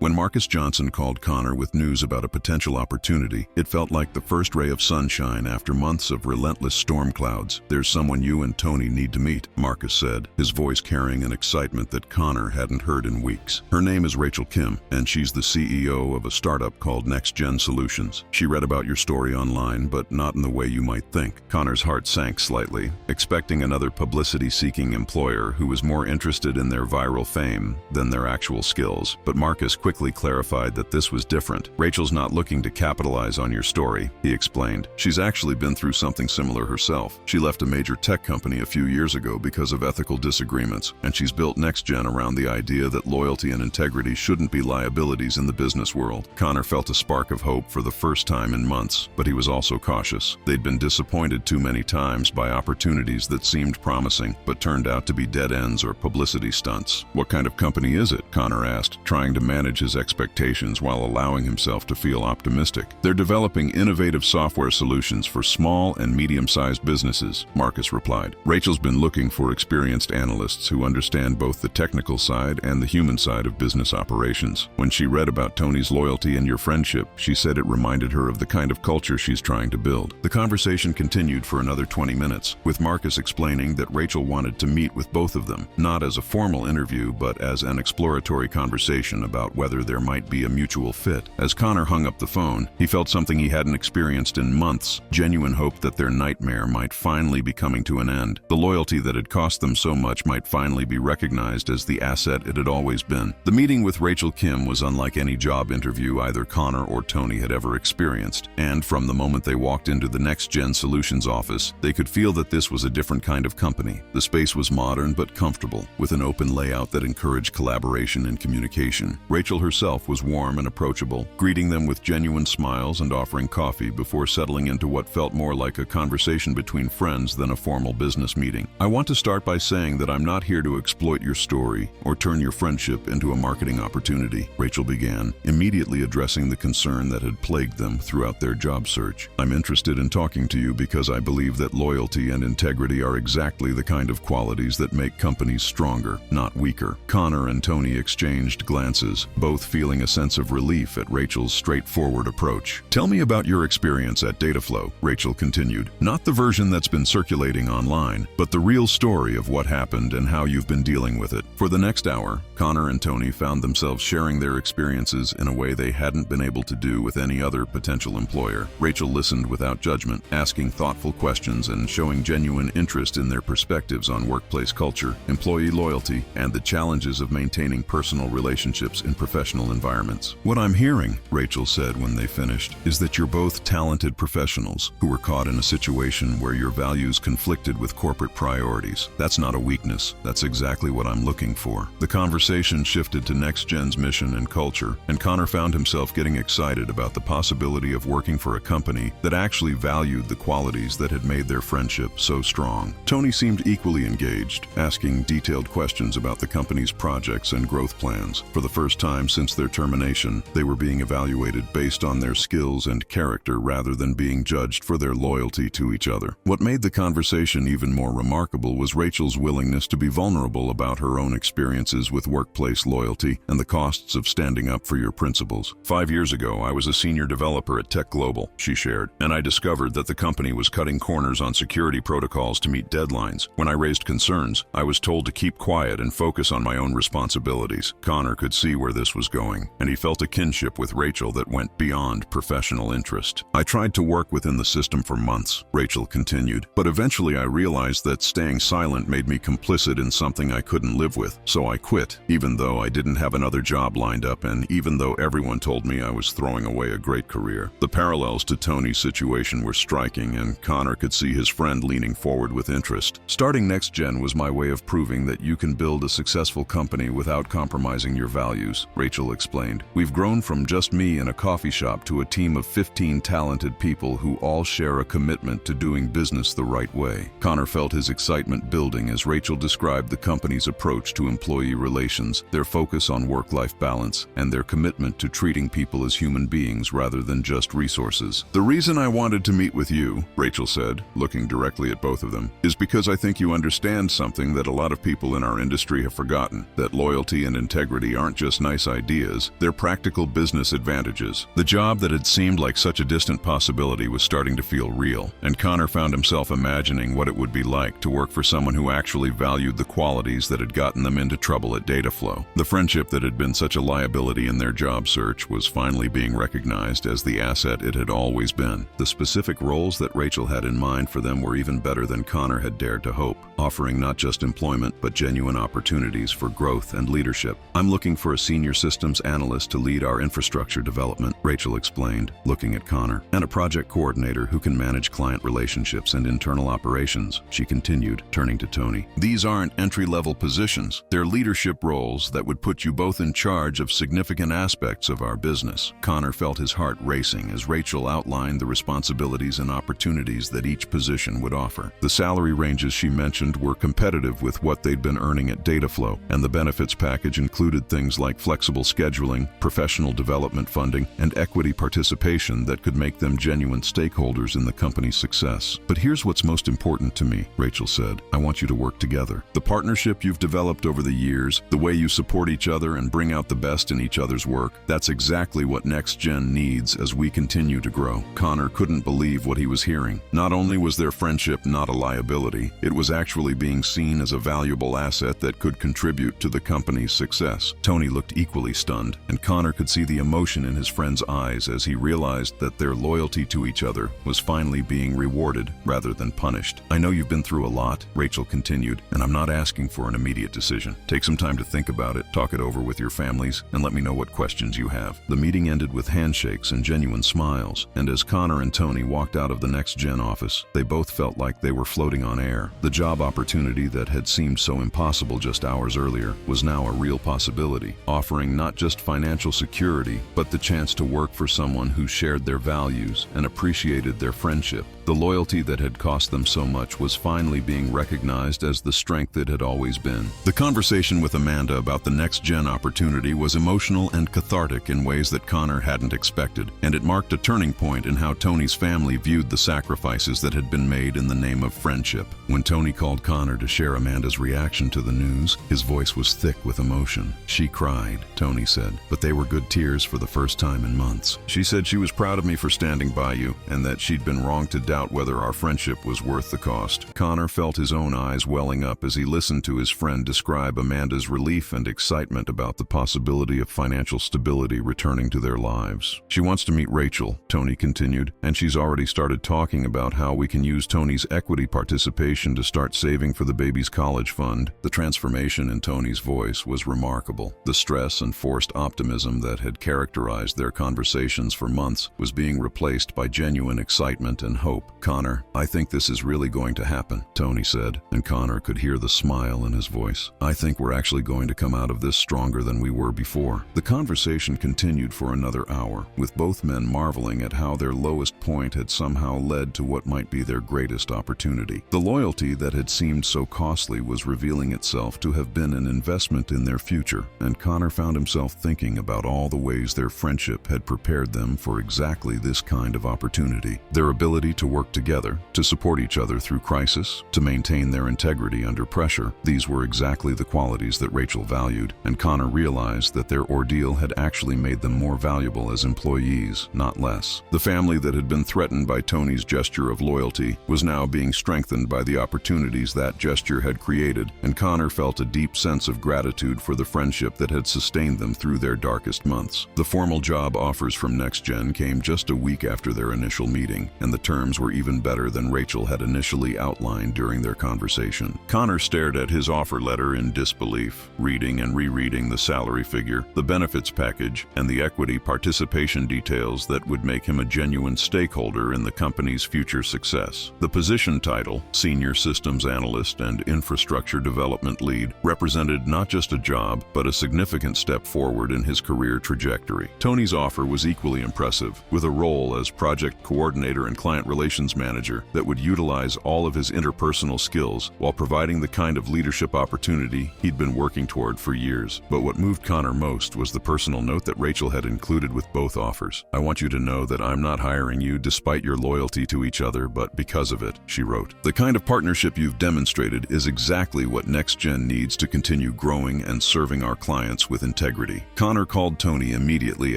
When Marcus Johnson called Connor with news about a potential opportunity, it felt like the first ray of sunshine after months of relentless storm clouds. "There's someone you and Tony need to meet," Marcus said, his voice carrying an excitement that Connor hadn't heard in weeks. "Her name is Rachel Kim, and she's the CEO of a startup called Next Gen Solutions. She read about your story online, but not in the way you might think." Connor's heart sank slightly, expecting another publicity-seeking employer who was more interested in their viral fame than their actual skills. But Marcus quickly clarified that this was different. "Rachel's not looking to capitalize on your story," he explained. "She's actually been through something similar herself. She left a major tech company a few years ago because of ethical disagreements, and she's built NextGen around the idea that loyalty and integrity shouldn't be liabilities in the business world." Connor felt a spark of hope for the first time in months, but he was also cautious. They'd been disappointed too many times by opportunities that seemed promising, but turned out to be dead ends or publicity stunts. "What kind of company is it?" Connor asked, trying to manage his expectations while allowing himself to feel optimistic. "They're developing innovative software solutions for small and medium-sized businesses," Marcus replied. "Rachel's been looking for experienced analysts who understand both the technical side and the human side of business operations. When she read about Tony's loyalty and your friendship, she said it reminded her of the kind of culture she's trying to build." The conversation continued for another 20 minutes, with Marcus explaining that Rachel wanted to meet with both of them, not as a formal interview, but as an exploratory conversation about whether there might be a mutual fit. As Connor hung up the phone, he felt something he hadn't experienced in months, genuine hope that their nightmare might finally be coming to an end. The loyalty that had cost them so much might finally be recognized as the asset it had always been. The meeting with Rachel Kim was unlike any job interview either Connor or Tony had ever experienced, and from the moment they walked into the Next Gen Solutions office, they could feel that this was a different kind of company. The space was modern but comfortable, with an open layout that encouraged collaboration and communication. Rachel herself was warm and approachable, greeting them with genuine smiles and offering coffee before settling into what felt more like a conversation between friends than a formal business meeting. "I want to start by saying that I'm not here to exploit your story or turn your friendship into a marketing opportunity," Rachel began, immediately addressing the concern that had plagued them throughout their job search. "I'm interested in talking to you because I believe that loyalty and integrity are exactly the kind of qualities that make companies stronger, not weaker." Connor and Tony exchanged glances, both feeling a sense of relief at Rachel's straightforward approach. "Tell me about your experience at DataFlow," Rachel continued. "Not the version that's been circulating online, but the real story of what happened and how you've been dealing with it." For the next hour, Connor and Tony found themselves sharing their experiences in a way they hadn't been able to do with any other potential employer. Rachel listened without judgment, asking thoughtful questions and showing genuine interest in their perspectives on workplace culture, employee loyalty, and the challenges of maintaining personal relationships in professional environments. "What I'm hearing," Rachel said when they finished, "is that you're both talented professionals who were caught in a situation where your values conflicted with corporate priorities. That's not a weakness. That's exactly what I'm looking for." The conversation shifted to NextGen's mission and culture, and Connor found himself getting excited about the possibility of working for a company that actually valued the qualities that had made their friendship so strong. Tony seemed equally engaged, asking detailed questions about the company's projects and growth plans. For the first time since their termination, they were being evaluated based on their skills and character rather than being judged for their loyalty to each other. What made the conversation even more remarkable was Rachel's willingness to be vulnerable about her own experiences with workplace loyalty and the costs of standing up for your principles. "5 years ago, I was a senior developer at Tech Global," she shared, "and I discovered that the company was cutting corners on security protocols to meet deadlines. When I raised concerns, I was told to keep quiet and focus on my own responsibilities." Connor could see where this was going, and he felt a kinship with Rachel that went beyond professional interest. "I tried to work within the system for months," Rachel continued, "but eventually I realized that staying silent made me complicit in something I couldn't live with, so I quit, even though I didn't have another job lined up and even though everyone told me I was throwing away a great career." The parallels to Tony's situation were striking, and Connor could see his friend leaning forward with interest. "Starting NextGen was my way of proving that you can build a successful company without compromising your values," Rachel explained. "We've grown from just me in a coffee shop to a team of 15 talented people who all share a commitment to doing business the right way." Connor felt his excitement building as Rachel described the company's approach to employee relations, their focus on work-life balance, and their commitment to treating people as human beings rather than just resources. "The reason I wanted to meet with you," Rachel said, looking directly at both of them, "is because I think you understand something that a lot of people in our industry have forgotten, that loyalty and integrity aren't just nice ideas, they're practical business advantages." The job that had seemed like such a distant possibility was starting to feel real, and Connor found himself imagining what it would be like to work for someone who actually valued the qualities that had gotten them into trouble at DataFlow. The friendship that had been such a liability in their job search was finally being recognized as the asset it had always been. The specific roles that Rachel had in mind for them were even better than Connor had dared to hope, offering not just employment but genuine opportunities for growth and leadership. "I'm looking for a senior systems analyst to lead our infrastructure development," Rachel explained, looking at Connor, "and a project coordinator who can manage client relationships and internal operations," she continued, turning to Tony. "These aren't entry-level positions. They're leadership roles that would put you both in charge of significant aspects of our business." Connor felt his heart racing as Rachel outlined the responsibilities and opportunities that each position would offer. The salary ranges she mentioned were competitive with what they'd been earning at DataFlow, and the benefits package included things like flexible scheduling, professional development funding, and equity participation that could make them genuine stakeholders in the company's success. "But here's what's most important to me," Rachel said. "I want you to work together. The partnership you've developed over the years, the way you support each other and bring out the best in each other's work, that's exactly what NextGen needs as we continue to grow." Connor couldn't believe what he was hearing. Not only was their friendship not a liability, it was actually being seen as a valuable asset that could contribute to the company's success. Tony looked equally stunned, and Connor could see the emotion in his friend's eyes as he realized that their loyalty to each other was finally being rewarded rather than punished. "I know you've been through a lot," Rachel continued, "and I'm not asking for an immediate decision. Take some time to think about it, talk it over with your families, and let me know what questions you have." The meeting ended with handshakes and genuine smiles, and as Connor and Tony walked out of the NextGen office, they both felt like they were floating on air. The job opportunity that had seemed so impossible just hours earlier was now a real possibility, offering not just financial security, but the chance to work for someone who shared their values and appreciated their friendship. The loyalty that had cost them so much was finally being recognized as the strength it had always been. The conversation with Amanda about the next-gen opportunity was emotional and cathartic in ways that Connor hadn't expected, and it marked a turning point in how Tony's family viewed the sacrifices that had been made in the name of friendship. When Tony called Connor to share Amanda's reaction to the news, his voice was thick with emotion. "She cried," Tony said, "but they were good tears for the first time in months. She said she was proud of me for standing by you, and that she'd been wrong to doubt whether our friendship was worth the cost." Connor felt his own eyes welling up as he listened to his friend describe Amanda's relief and excitement about the possibility of financial stability returning to their lives. "She wants to meet Rachel," Tony continued, "and she's already started talking about how we can use Tony's equity participation to start saving for the baby's college fund." The transformation in Tony's voice was remarkable. The stress and forced optimism that had characterized their conversations for months was being replaced by genuine excitement and hope. "Connor, I think this is really going to happen," Tony said, and Connor could hear the smile in his voice. "I think we're actually going to come out of this stronger than we were before." The conversation continued for another hour, with both men marveling at how their lowest point had somehow led to what might be their greatest opportunity. The loyalty that had seemed so costly was revealing itself to have been an investment in their future, and Connor found himself thinking about all the ways their friendship had prepared them for exactly this kind of opportunity. Their ability to work together, to support each other through crisis, to maintain their integrity under pressure. These were exactly the qualities that Rachel valued, and Connor realized that their ordeal had actually made them more valuable as employees, not less. The family that had been threatened by Tony's gesture of loyalty was now being strengthened by the opportunities that gesture had created, and Connor felt a deep sense of gratitude for the friendship that had sustained them through their darkest months. The formal job offers from NextGen came just a week after their initial meeting, and the terms were even better than Rachel had initially outlined during their conversation. Connor stared at his offer letter in disbelief, reading and rereading the salary figure, the benefits package, and the equity participation details that would make him a genuine stakeholder in the company's future success. The position title, Senior Systems Analyst and Infrastructure Development Lead, represented not just a job, but a significant step forward in his career trajectory. Tony's offer was equally impressive, with a role as project coordinator and client relations manager that would utilize all of his interpersonal skills while providing the kind of leadership opportunity he'd been working toward for years. But what moved Connor most was the personal note that Rachel had included with both offers. "I want you to know that I'm not hiring you despite your loyalty to each other, but because of it," she wrote. "The kind of partnership you've demonstrated is exactly what NextGen needs to continue growing and serving our clients with integrity." Connor called Tony immediately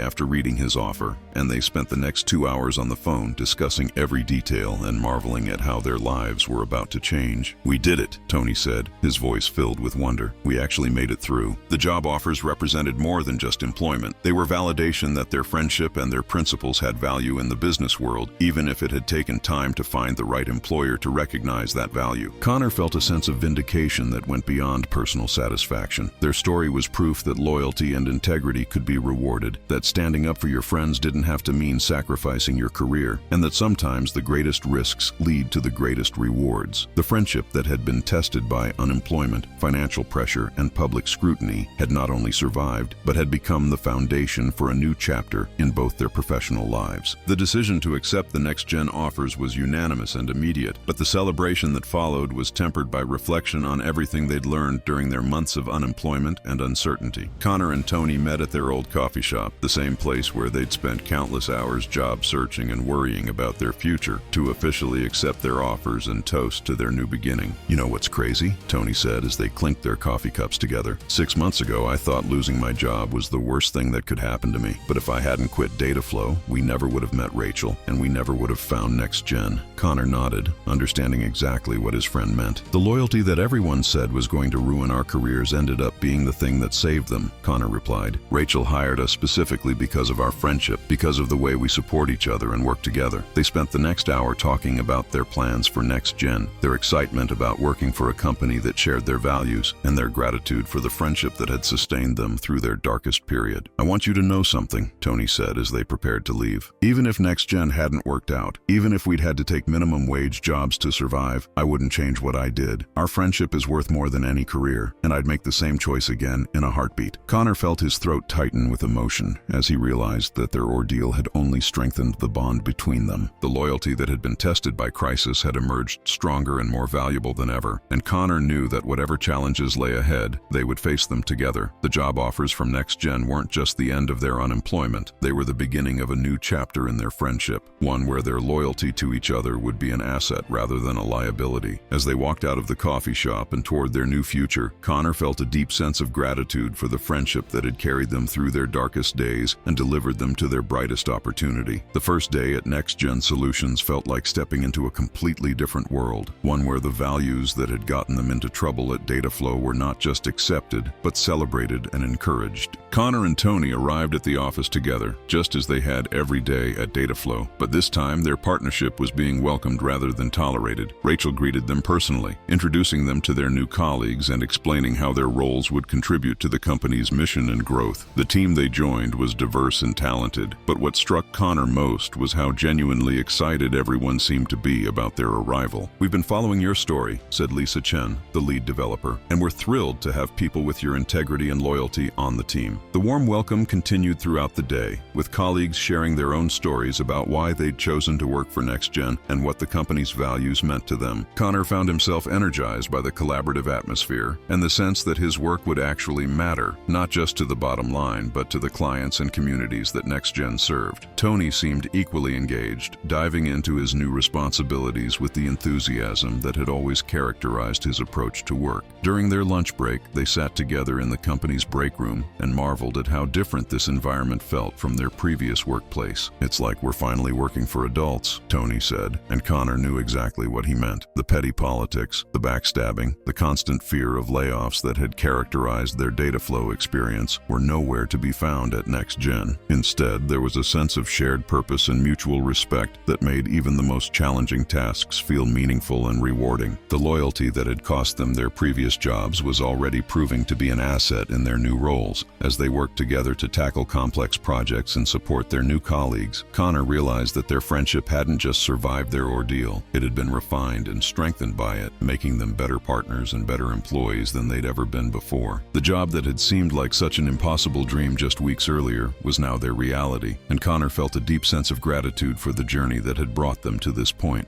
after reading his offer, and they spent the next 2 hours on the phone discussing every detail and marveling at how their lives were about to change. "We did it," Tony said, his voice filled with wonder. "We actually made it through." The job offers represented more than just employment. They were validation that their friendship and their principles had value in the business world, even if it had taken time to find the right employer to recognize that value. Connor felt a sense of vindication that went beyond personal satisfaction. Their story was proof that loyalty and integrity could be rewarded, that standing up for your friends didn't have to mean sacrificing your career, and that sometimes the greatest risks lead to the greatest rewards. The friendship that had been tested by unemployment, financial pressure, and public scrutiny had not only survived, but had become the foundation for a new chapter in both their professional lives. The decision to accept the NextGen offers was unanimous and immediate, but the celebration that followed was tempered by reflection on everything they'd learned during their months of unemployment and uncertainty. Connor and Tony met at their old coffee shop, the same place where they'd spent countless hours job searching and worrying about their future, to officially accept their offers and toast to their new beginning. "You know what's crazy?" Tony said as they clinked their coffee cups together. "6 months ago, I thought losing my job was the worst thing that could happen to me. But if I hadn't quit DataFlow, we never would have met Rachel, and we never would have found NextGen." Connor nodded, understanding exactly what his friend meant. "The loyalty that everyone said was going to ruin our careers ended up being the thing that saved them," Connor replied. "Rachel hired us specifically because of our friendship, because of the way we support each other and work together." They spent the next hour talking about their plans for NextGen, their excitement about working for a company that shared their values, and their gratitude for the friendship that had sustained them through their darkest period. "I want you to know something," Tony said as they prepared to leave. "Even if NextGen hadn't worked out, even if we'd had to take minimum wage jobs to survive, I wouldn't change what I did. Our friendship is worth more than any career, and I'd make the same choice again in a heartbeat." Connor felt his throat tighten with emotion as he realized that their ordeal ordeal had only strengthened the bond between them. The loyalty that had been tested by crisis had emerged stronger and more valuable than ever, and Connor knew that whatever challenges lay ahead, they would face them together. The job offers from NextGen weren't just the end of their unemployment, they were the beginning of a new chapter in their friendship, one where their loyalty to each other would be an asset rather than a liability. As they walked out of the coffee shop and toward their new future, Connor felt a deep sense of gratitude for the friendship that had carried them through their darkest days and delivered them to their brightest opportunity. The first day at NextGen Solutions felt like stepping into a completely different world, one where the values that had gotten them into trouble at DataFlow were not just accepted, but celebrated and encouraged. Connor and Tony arrived at the office together, just as they had every day at DataFlow, but this time their partnership was being welcomed rather than tolerated. Rachel greeted them personally, introducing them to their new colleagues and explaining how their roles would contribute to the company's mission and growth. The team they joined was diverse and talented, but what struck Connor most was how genuinely excited everyone seemed to be about their arrival. "We've been following your story," said Lisa Chen, the lead developer, "and we're thrilled to have people with your integrity and loyalty on the team." The warm welcome continued throughout the day, with colleagues sharing their own stories about why they'd chosen to work for NextGen and what the company's values meant to them. Connor found himself energized by the collaborative atmosphere and the sense that his work would actually matter, not just to the bottom line, but to the clients and communities that NextGen served. Tony seemed equally engaged, diving into his new responsibilities with the enthusiasm that had always characterized his approach to work. During their lunch break, they sat together in the company's break room and marveled at how different this environment felt from their previous workplace. "It's like we're finally working for adults," Tony said, and Connor knew exactly what he meant. The petty politics, the backstabbing, the constant fear of layoffs that had characterized their DataFlow experience were nowhere to be found at NextGen. Instead, there was a sense of shared purpose and mutual respect that made even the most challenging tasks feel meaningful and rewarding. The loyalty that had cost them their previous jobs was already proving to be an asset in their new roles. As they worked together to tackle complex projects and support their new colleagues, Connor realized that their friendship hadn't just survived their ordeal, it had been refined and strengthened by it, making them better partners and better employees than they'd ever been before. The job that had seemed like such an impossible dream just weeks earlier was now their reality, and Connor felt a deep sense of gratitude for the journey that had brought them to this point.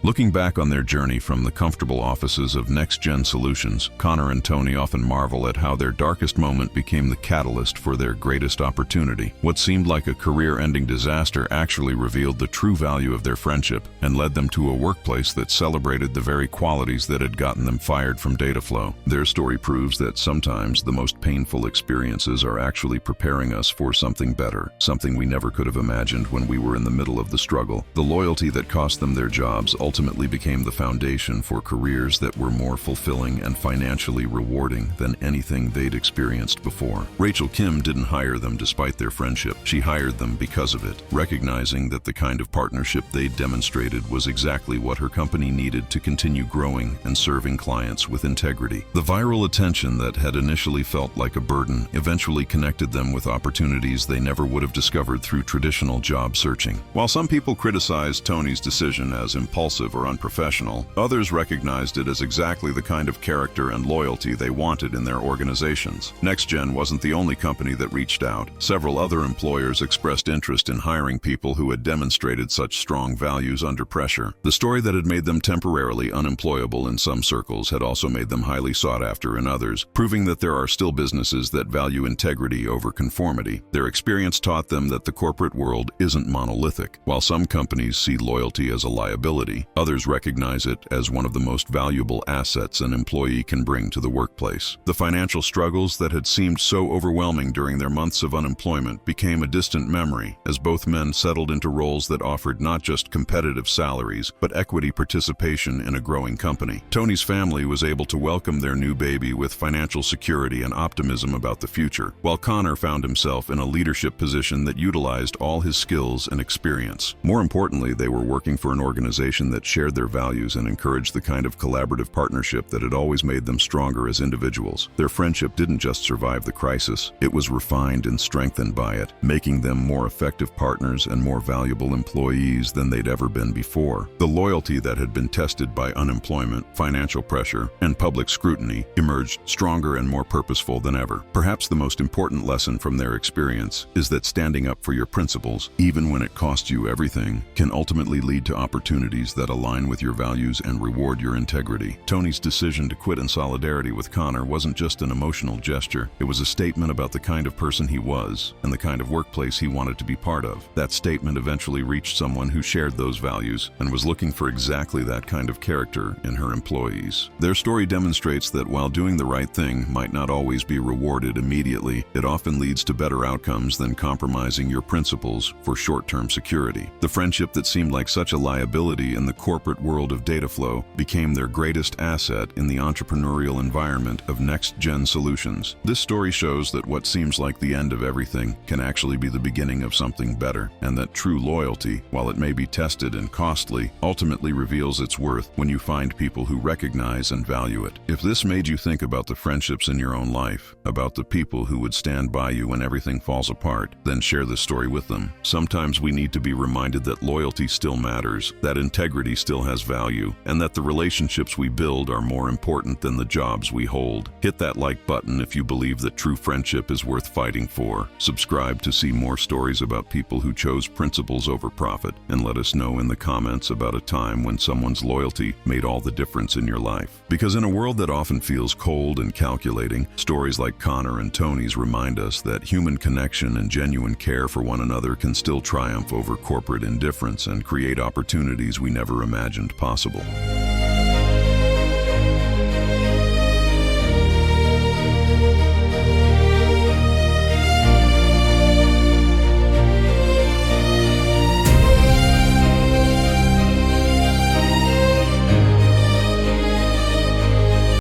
Looking back on their journey from the comfortable offices of NextGen Solutions, Connor and Tony often marvel at how their darkest moment became the catalyst for their greatest opportunity. What seemed like a career-ending disaster actually revealed the true value of their friendship and led them to a workplace that celebrated the very qualities that had gotten them fired from DataFlow. Their story proves that sometimes the most painful experiences are actually preparing us for something better, something we never could have imagined when we were in the middle of the struggle. The loyalty that cost them their jobs ultimately became the foundation for careers that were more fulfilling and financially rewarding than anything they'd experienced before. Rachel Kim didn't hire them despite their friendship. She hired them because of it, recognizing that the kind of partnership they'd demonstrated was exactly what her company needed to continue growing and serving clients with integrity. The viral attention that had initially felt like a burden eventually connected them with opportunities they never would have discovered through traditional job searching. While some people criticized Tony's decision as impulsive or unprofessional, others recognized it as exactly the kind of character and loyalty they wanted in their organizations. NextGen wasn't the only company that reached out. Several other employers expressed interest in hiring people who had demonstrated such strong values under pressure. The story that had made them temporarily unemployable in some circles had also made them highly sought after in others, proving that there are still businesses that value integrity over conformity. Their experience taught them that the corporate world isn't monolithic. While some companies see loyalty as a liability, others recognize it as one of the most valuable assets an employee can bring to the workplace. The financial struggles that had seemed so overwhelming during their months of unemployment became a distant memory as both men settled into roles that offered not just competitive salaries, but equity participation in a growing company. Tony's family was able to welcome their new baby with financial security and optimism about the future, while Connor found himself in a leadership position that utilized all his skills and experience. More importantly, they were working for an organization that shared their values and encouraged the kind of collaborative partnership that had always made them stronger as individuals. Their friendship didn't just survive the crisis, it was refined and strengthened by it, making them more effective partners and more valuable employees than they'd ever been before. The loyalty that had been tested by unemployment, financial pressure, and public scrutiny emerged stronger and more purposeful than ever. Perhaps the most important lesson from their experience is that standing up for your principles, even when it costs you everything, can ultimately lead to opportunities that align with your values and reward your integrity. Tony's decision to quit in solidarity with Connor wasn't just an emotional gesture. It was a statement about the kind of person he was and the kind of workplace he wanted to be part of. That statement eventually reached someone who shared those values and was looking for exactly that kind of character in her employees. Their story demonstrates that while doing the right thing might not always be rewarded immediately, it often leads to better outcomes than compromising your principles for short-term security. The friendship that seemed like such a liability in the corporate world of DataFlow became their greatest asset in the entrepreneurial environment of next-gen solutions. This story shows that what seems like the end of everything can actually be the beginning of something better, and that true loyalty, while it may be tested and costly, ultimately reveals its worth when you find people who recognize and value it. If this made you think about the friendships in your own life, about the people who would stand by you when everything falls apart, then share this story with them. Sometimes we need to be reminded that loyalty still matters, that integrity still has value, and that the relationships we build are more important than the jobs we hold. Hit that like button if you believe that true friendship is worth fighting for. Subscribe to see more stories about people who chose principles over profit, and let us know in the comments about a time when someone's loyalty made all the difference in your life. Because in a world that often feels cold and calculating, stories like Connor and Tony's remind us that human connection and genuine care for one another can still triumph over corporate indifference and create opportunities we never imagined possible.